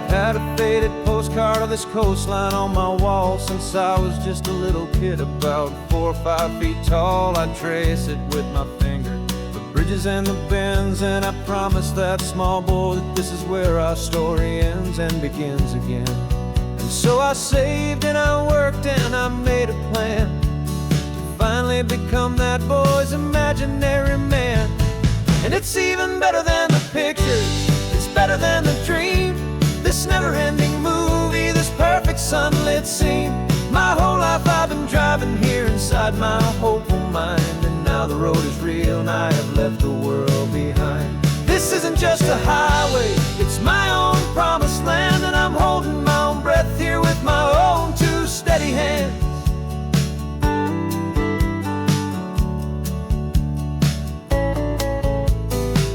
Had a faded postcard of this coastline on my wall since I was just a little kid, about 4 or 5 feet tall. I'd trace it with my finger, the bridges and the bends, and I promised that small boy that this is where our story ends and begins again. And so I saved and I worked and I made a plan to finally become that boy's imaginary man. And it's even better than the pictures, it's better than the dream. This never-ending movie, this perfect sunlit scene. My whole life I've been driving here inside my hopeful mind, and now the road is real and I have left the world behind. This isn't just a highway, it's my own promised land, and I'm holding my own breath here with my own two steady hands.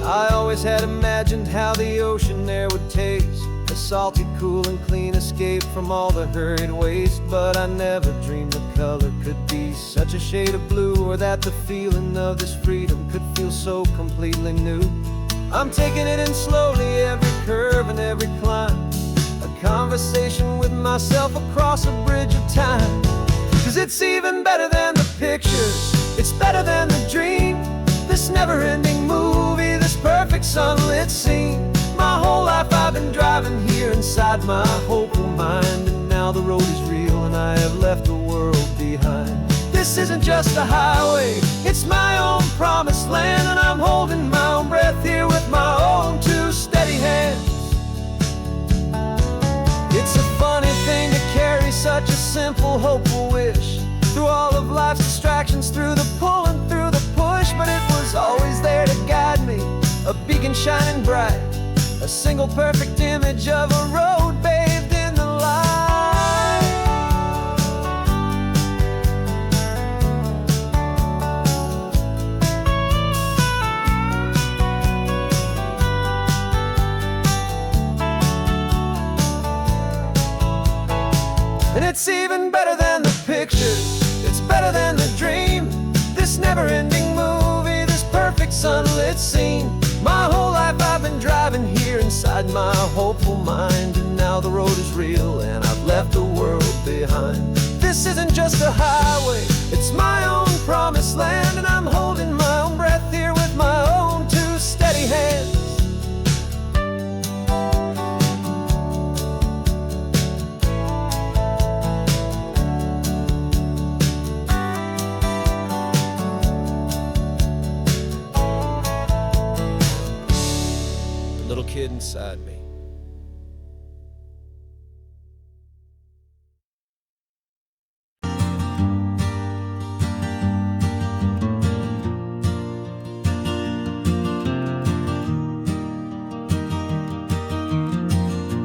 I always had imagined how the ocean there would taste, a salty, cool, and clean escape from all the hurried waste. But I never dreamed the color could be such a shade of blue, or that the feeling of this freedom could feel so completely new. I'm taking it in slowly, every curve and every climb, a conversation with myself across a bridge of time. 'Cause it's even better than the pictures, it's better than the dream. This never-ending movie, this perfect sunlit scene. My whole life I've been driving here inside my hopeful mind, and now the road is real and I have left the world behind. This isn't just a highway, it's my own promised land, and I'm holding my own breath here with my own two steady hands. It's a funny thing to carry such a simple, hopeful wish through all of life's distractions, through the pull and through the push. But it was always there to guide me, a beacon shining bright, a single perfect image of a road bathed in the light. better than the picture, it's better than the dream. This never-ending movie, this perfect sunlit scene. My whole life I've been driving here inside my hopeful mind, and now the road is real and I've left the world behind. This isn't just a highway, it's my own promised land, and I'm holding my own breath here with my own two steady hands. The little kid inside me.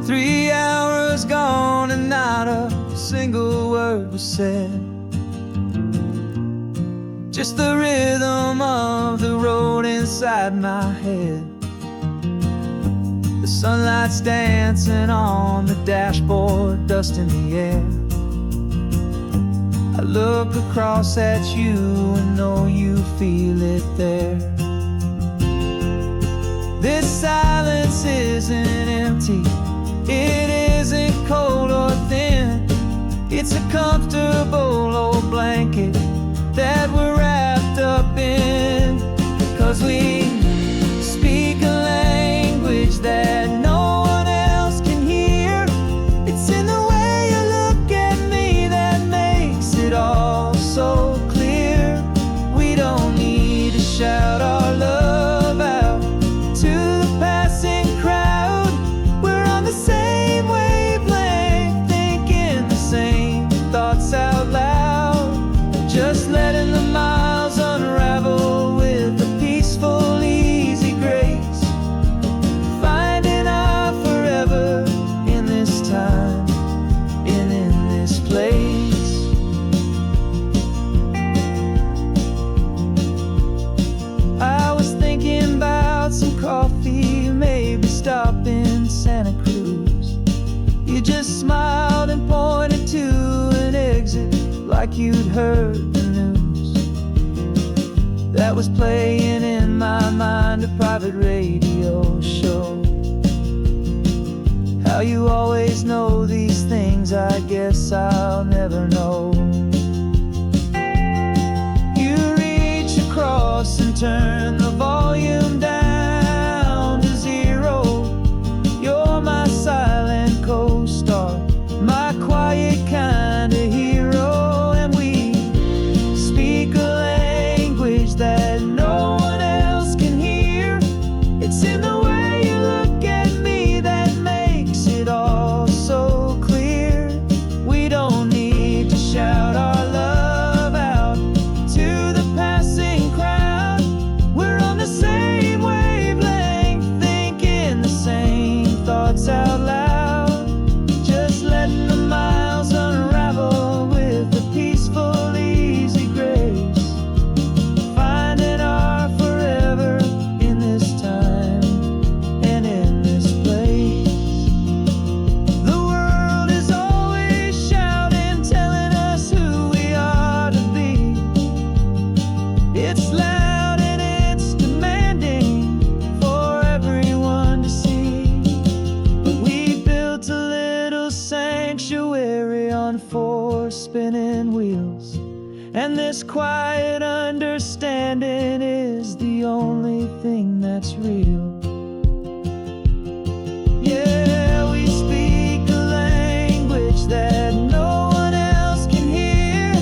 Three hours gone and not a single word was said. Just the rhythm of the road inside my head. The sunlight's dancing on the dashboard, dust in the air. I look across at you and know you feel it there. This silence isn't empty, it isn't cold or thin. It's a comfortable old blanket that we're wrapped up in. 'Cause we speak a language that no one else can hear. It's in the way you look at me that makes it all so clear. We don't need to shout our love out to the passing crowd. We're on the same wavelength, thinking the same thoughts out loud. Just letting the miles unravel with a peaceful, easy grace. Finding our forever in this time and in this place. I was thinking about some coffee, maybe stop in Santa Cruz. You just smiled and pointed to an exit like you'd heard the news. That was playing in my mind, a private radio show. How you always know these things, I guess I'll never know. You reach across and turn the volume down to zero. You're my silent co-star, my quiet kind of hero. And we speak a language that no one else can hear. It's in the way you look at me that makes it all so clear. We don't need to shout our love out to the passing crowd. We're on the same wavelength, thinking the same thoughts out loud. Just letting the miles unravel with a peaceful, easy grace. Finding our forever in this time and in this place. The world is always shouting, telling us who we are to be. It's loud and it's demanding for everyone to see. But we built a little sanctuary on four spinning wheels, and this quiet understanding is the only thing that's real. Yeah, we speak a language that no one else can hear.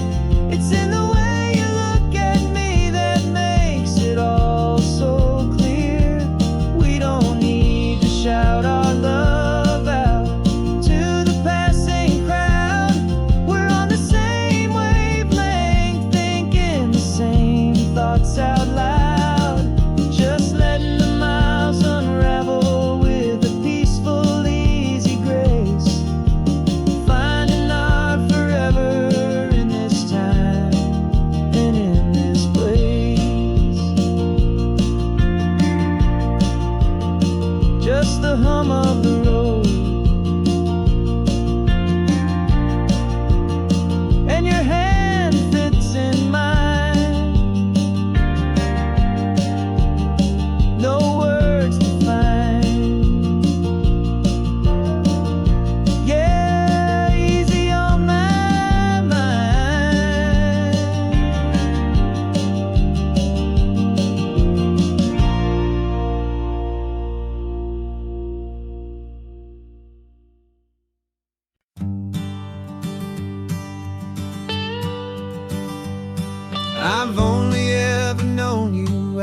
It's in the way you look at me that makes it all so clear. We don't need to shout our love out to the passing crowd. We're on the same wavelength, thinking the same thoughts out loud. Just letting the miles unravel with a peaceful, easy grace. Finding our forever in this time and in this place. Just the hum of the road,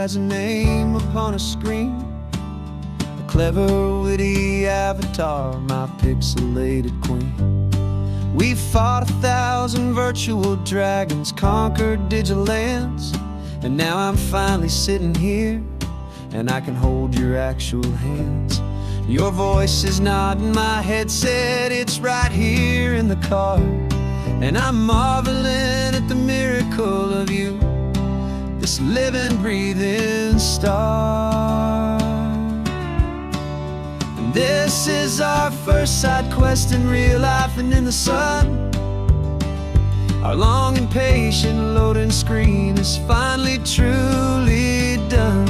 as a name upon a screen. A clever, witty avatar, my pixelated queen. We fought 1,000 virtual dragons, conquered digital lands, and now I'm finally sitting here, and I can hold your actual hands. Your voice is not in my headset, it's right here in the car, and I'm marveling at the miracle of you, this living, breathing star. And this is our first side quest in real life and in the sun. Our long and patient loading screen is finally truly done.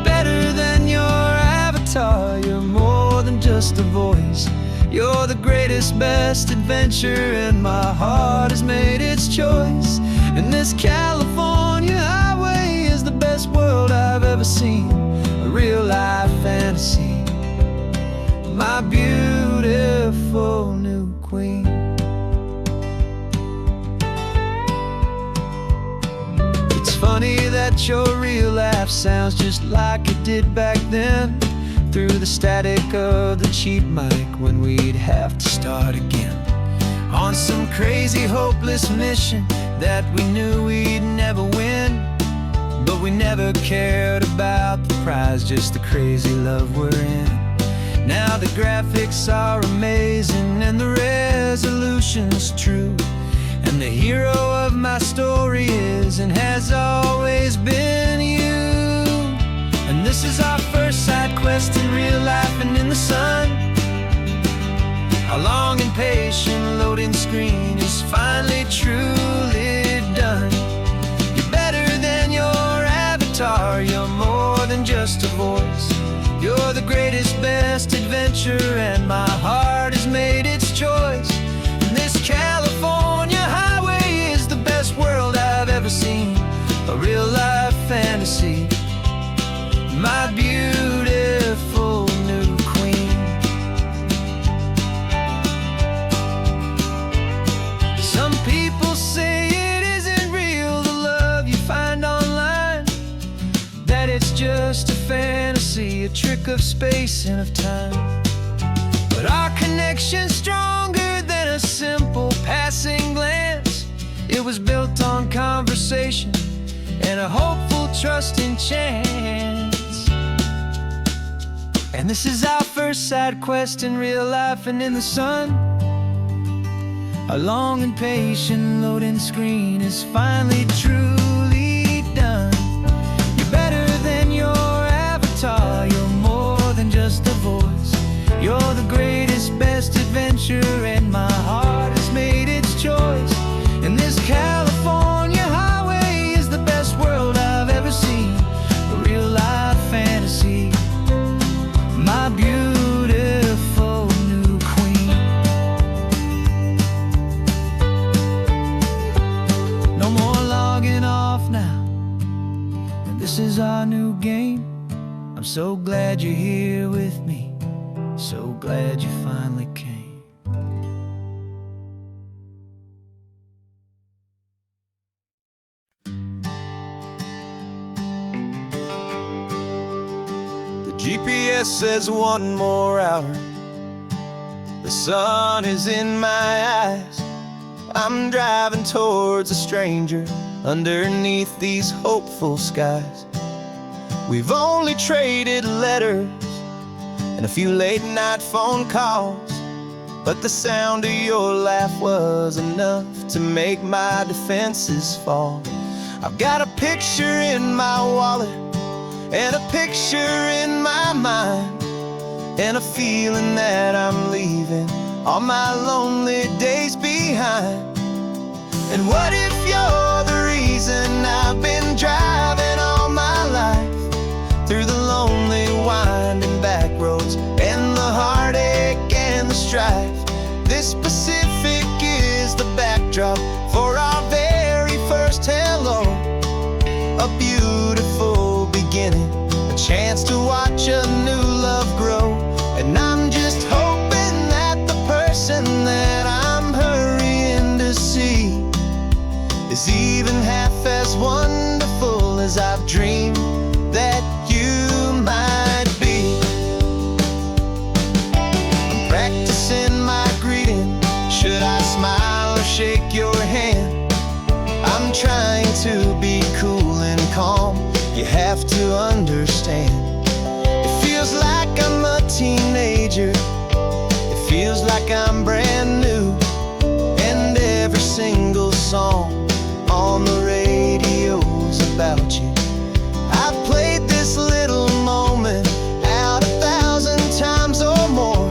Better than your avatar, you're more than just a voice. You're the greatest, best adventure, and my heart has made its choice. And this California highway is the best world I've ever seen, a real life fantasy, my beautiful new queen. It's funny that your real life sounds just like it did back then, through the static of the cheap mic when we'd have to start again, on some crazy hopeless mission that we knew we'd never win. But we never cared about the prize, just the crazy love we're in. Now the graphics are amazing and the resolution's true, and the hero of my story is and has always been you. And this is our first side quest in real life and in the sun. Our long and patient loading screen is finally truly done. You're better than your avatar, you're more than just a voice. You're the greatest, best adventure, and my heart has made its choice. And this California highway is the best world I've ever seen, a real life fantasy, my beautiful new queen. Some people say it isn't real, the love you find online, that it's just a fantasy, a trick of space and of time. But our connection's stronger than a simple passing glance. It was built on conversation and a hopeful, trusting chance. And this is our first side quest in real life and in the sun. Our long and patient loading screen is finally truly done. You're better than your avatar, you're more than just a voice. You're the greatest, best adventure, and my heart has made its choice. And this California highway is the best world I've ever seen, a real life fantasy, my beautiful new queen. No more logging off now, and this is our new game. I'm so glad you're here with me, so glad you finally came. GPS says 1 more hour. The sun is in my eyes. I'm driving towards a stranger underneath these hopeful skies. We've only traded letters and a few late night phone calls, but the sound of your laugh was enough to make my defenses fall. I've got a picture in my wallet and a picture in my mind, and a feeling that I'm leaving all my lonely days behind. And what if you're the reason I've been driving all my life, through the lonely winding back roads and the heartache and the strife? This Pacific is the backdrop for our very first hello, a beautiful beginning, a chance to watch a new love grow. And I'm just hoping that the person that I'm hurrying to see is even half as wonderful as I've dreamed. understand. It feels like I'm a teenager, it feels like I'm brand new, and every single song on the radio's about you. I've played this little moment out 1,000 times or more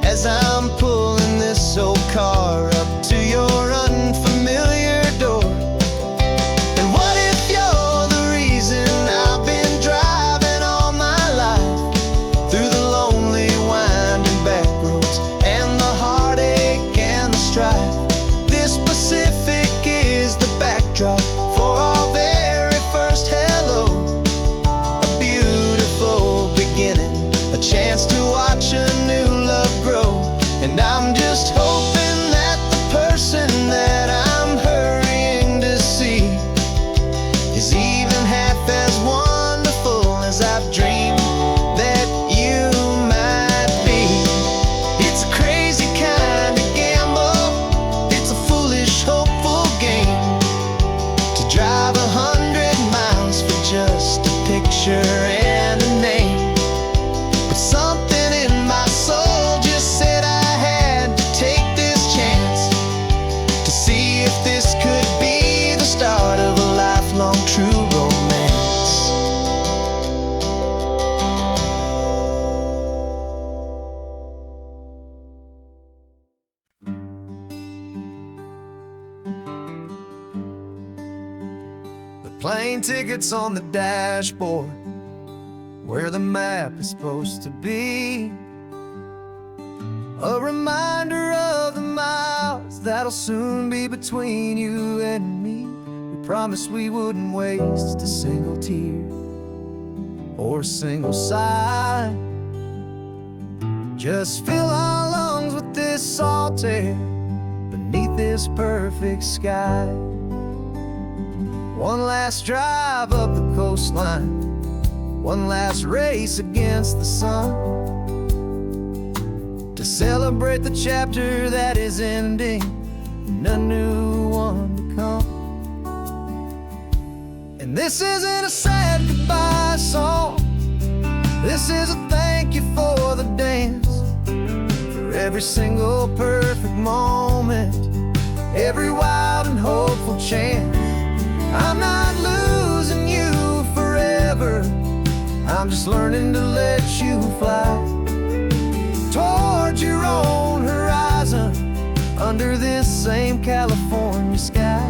as I'm pulling this old car up to your unfamiliar door. And what if you're the reason I've been driving all my life through the lonely winding back roads and the heartache and the strife? This Pacific is the backdrop for our very first hello. A beautiful beginning, a chance to watch a new love grow. And I'm just hoping that the person that I'm hurrying to see is even half as wonderful as I've dreamed that you might be. It's a crazy kind of gamble, it's a foolish, hopeful game, to drive 100 miles for just a picture and a name. But something in my soul just said I had to take this chance to see if this could be the start of a lifelong true romance. The plane ticket's on the dashboard, where the map is supposed to be. A reminder of the miles that'll soon be between you and me. We promised we wouldn't waste a single tear or a single sigh. Just fill our lungs with this salt air beneath this perfect sky. One last drive up the coastline, one last race against the sun, to celebrate the chapter that is ending and a new one to come. And this isn't a sad goodbye song, this is a thank you for the dance, for every single perfect moment, every wild and hopeful chance. I'm not losing you forever, I'm just learning to let you fly towards your own horizon under this same California sky.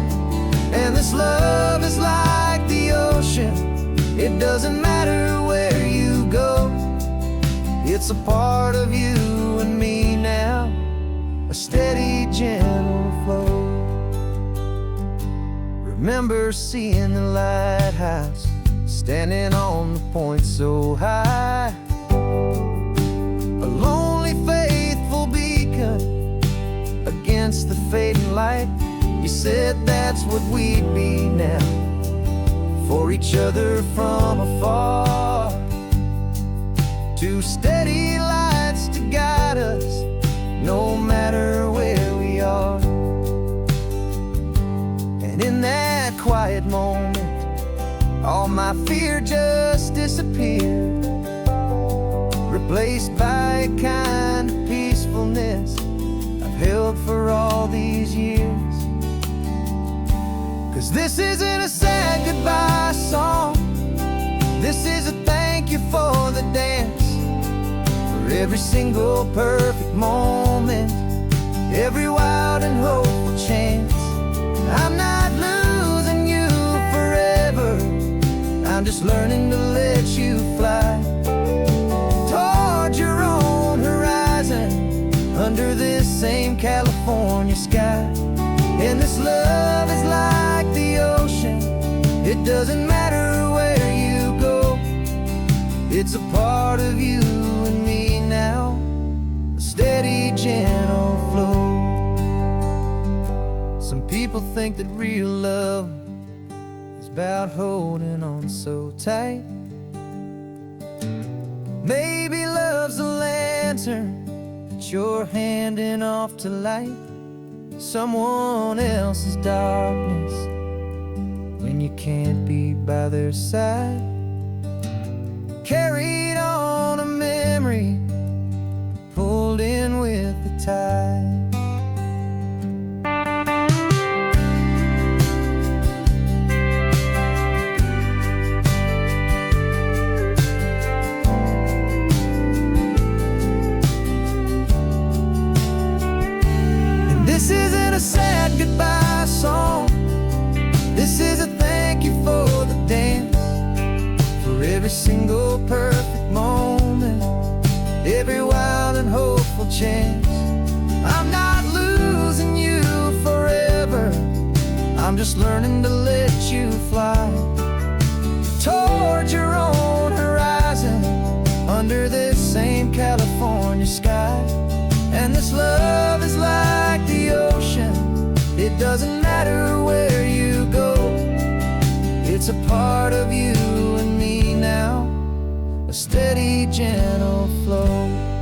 And this love is like the ocean, it doesn't matter where you go, it's a part of you and me now, a steady, gentle flow. Remember seeing the lighthouse, standing on the point so high, a lonely, faithful beacon against the fading light. You said that's what we'd be now, for each other from afar. Two steady lights to guide us, no matter where we are. And in that quiet moment, all my fear just disappeared, replaced by a kind of peacefulness I've held for all these years. 'Cause this isn't a sad goodbye song, this is a thank you for the dance, for every single perfect moment, every wild and hopeful chance. I'm not losing you forever, I'm just learning to let you fly towards your own horizon under this same California sky. And this love is like the ocean, it doesn't matter where you go, it's a part of you and me now, a steady, gentle flow. Some people think that real love is about holding on so tight. Maybe love's a lantern that you're handing off to light someone else's darkness when you can't be by their side. every single perfect moment, every wild and hopeful chance. I'm not losing you forever, I'm just learning to let you fly toward your own horizon, under this same California sky. And this love is like the ocean, it doesn't matter where you go, it's a part of you and me now, a steady, gentle flow.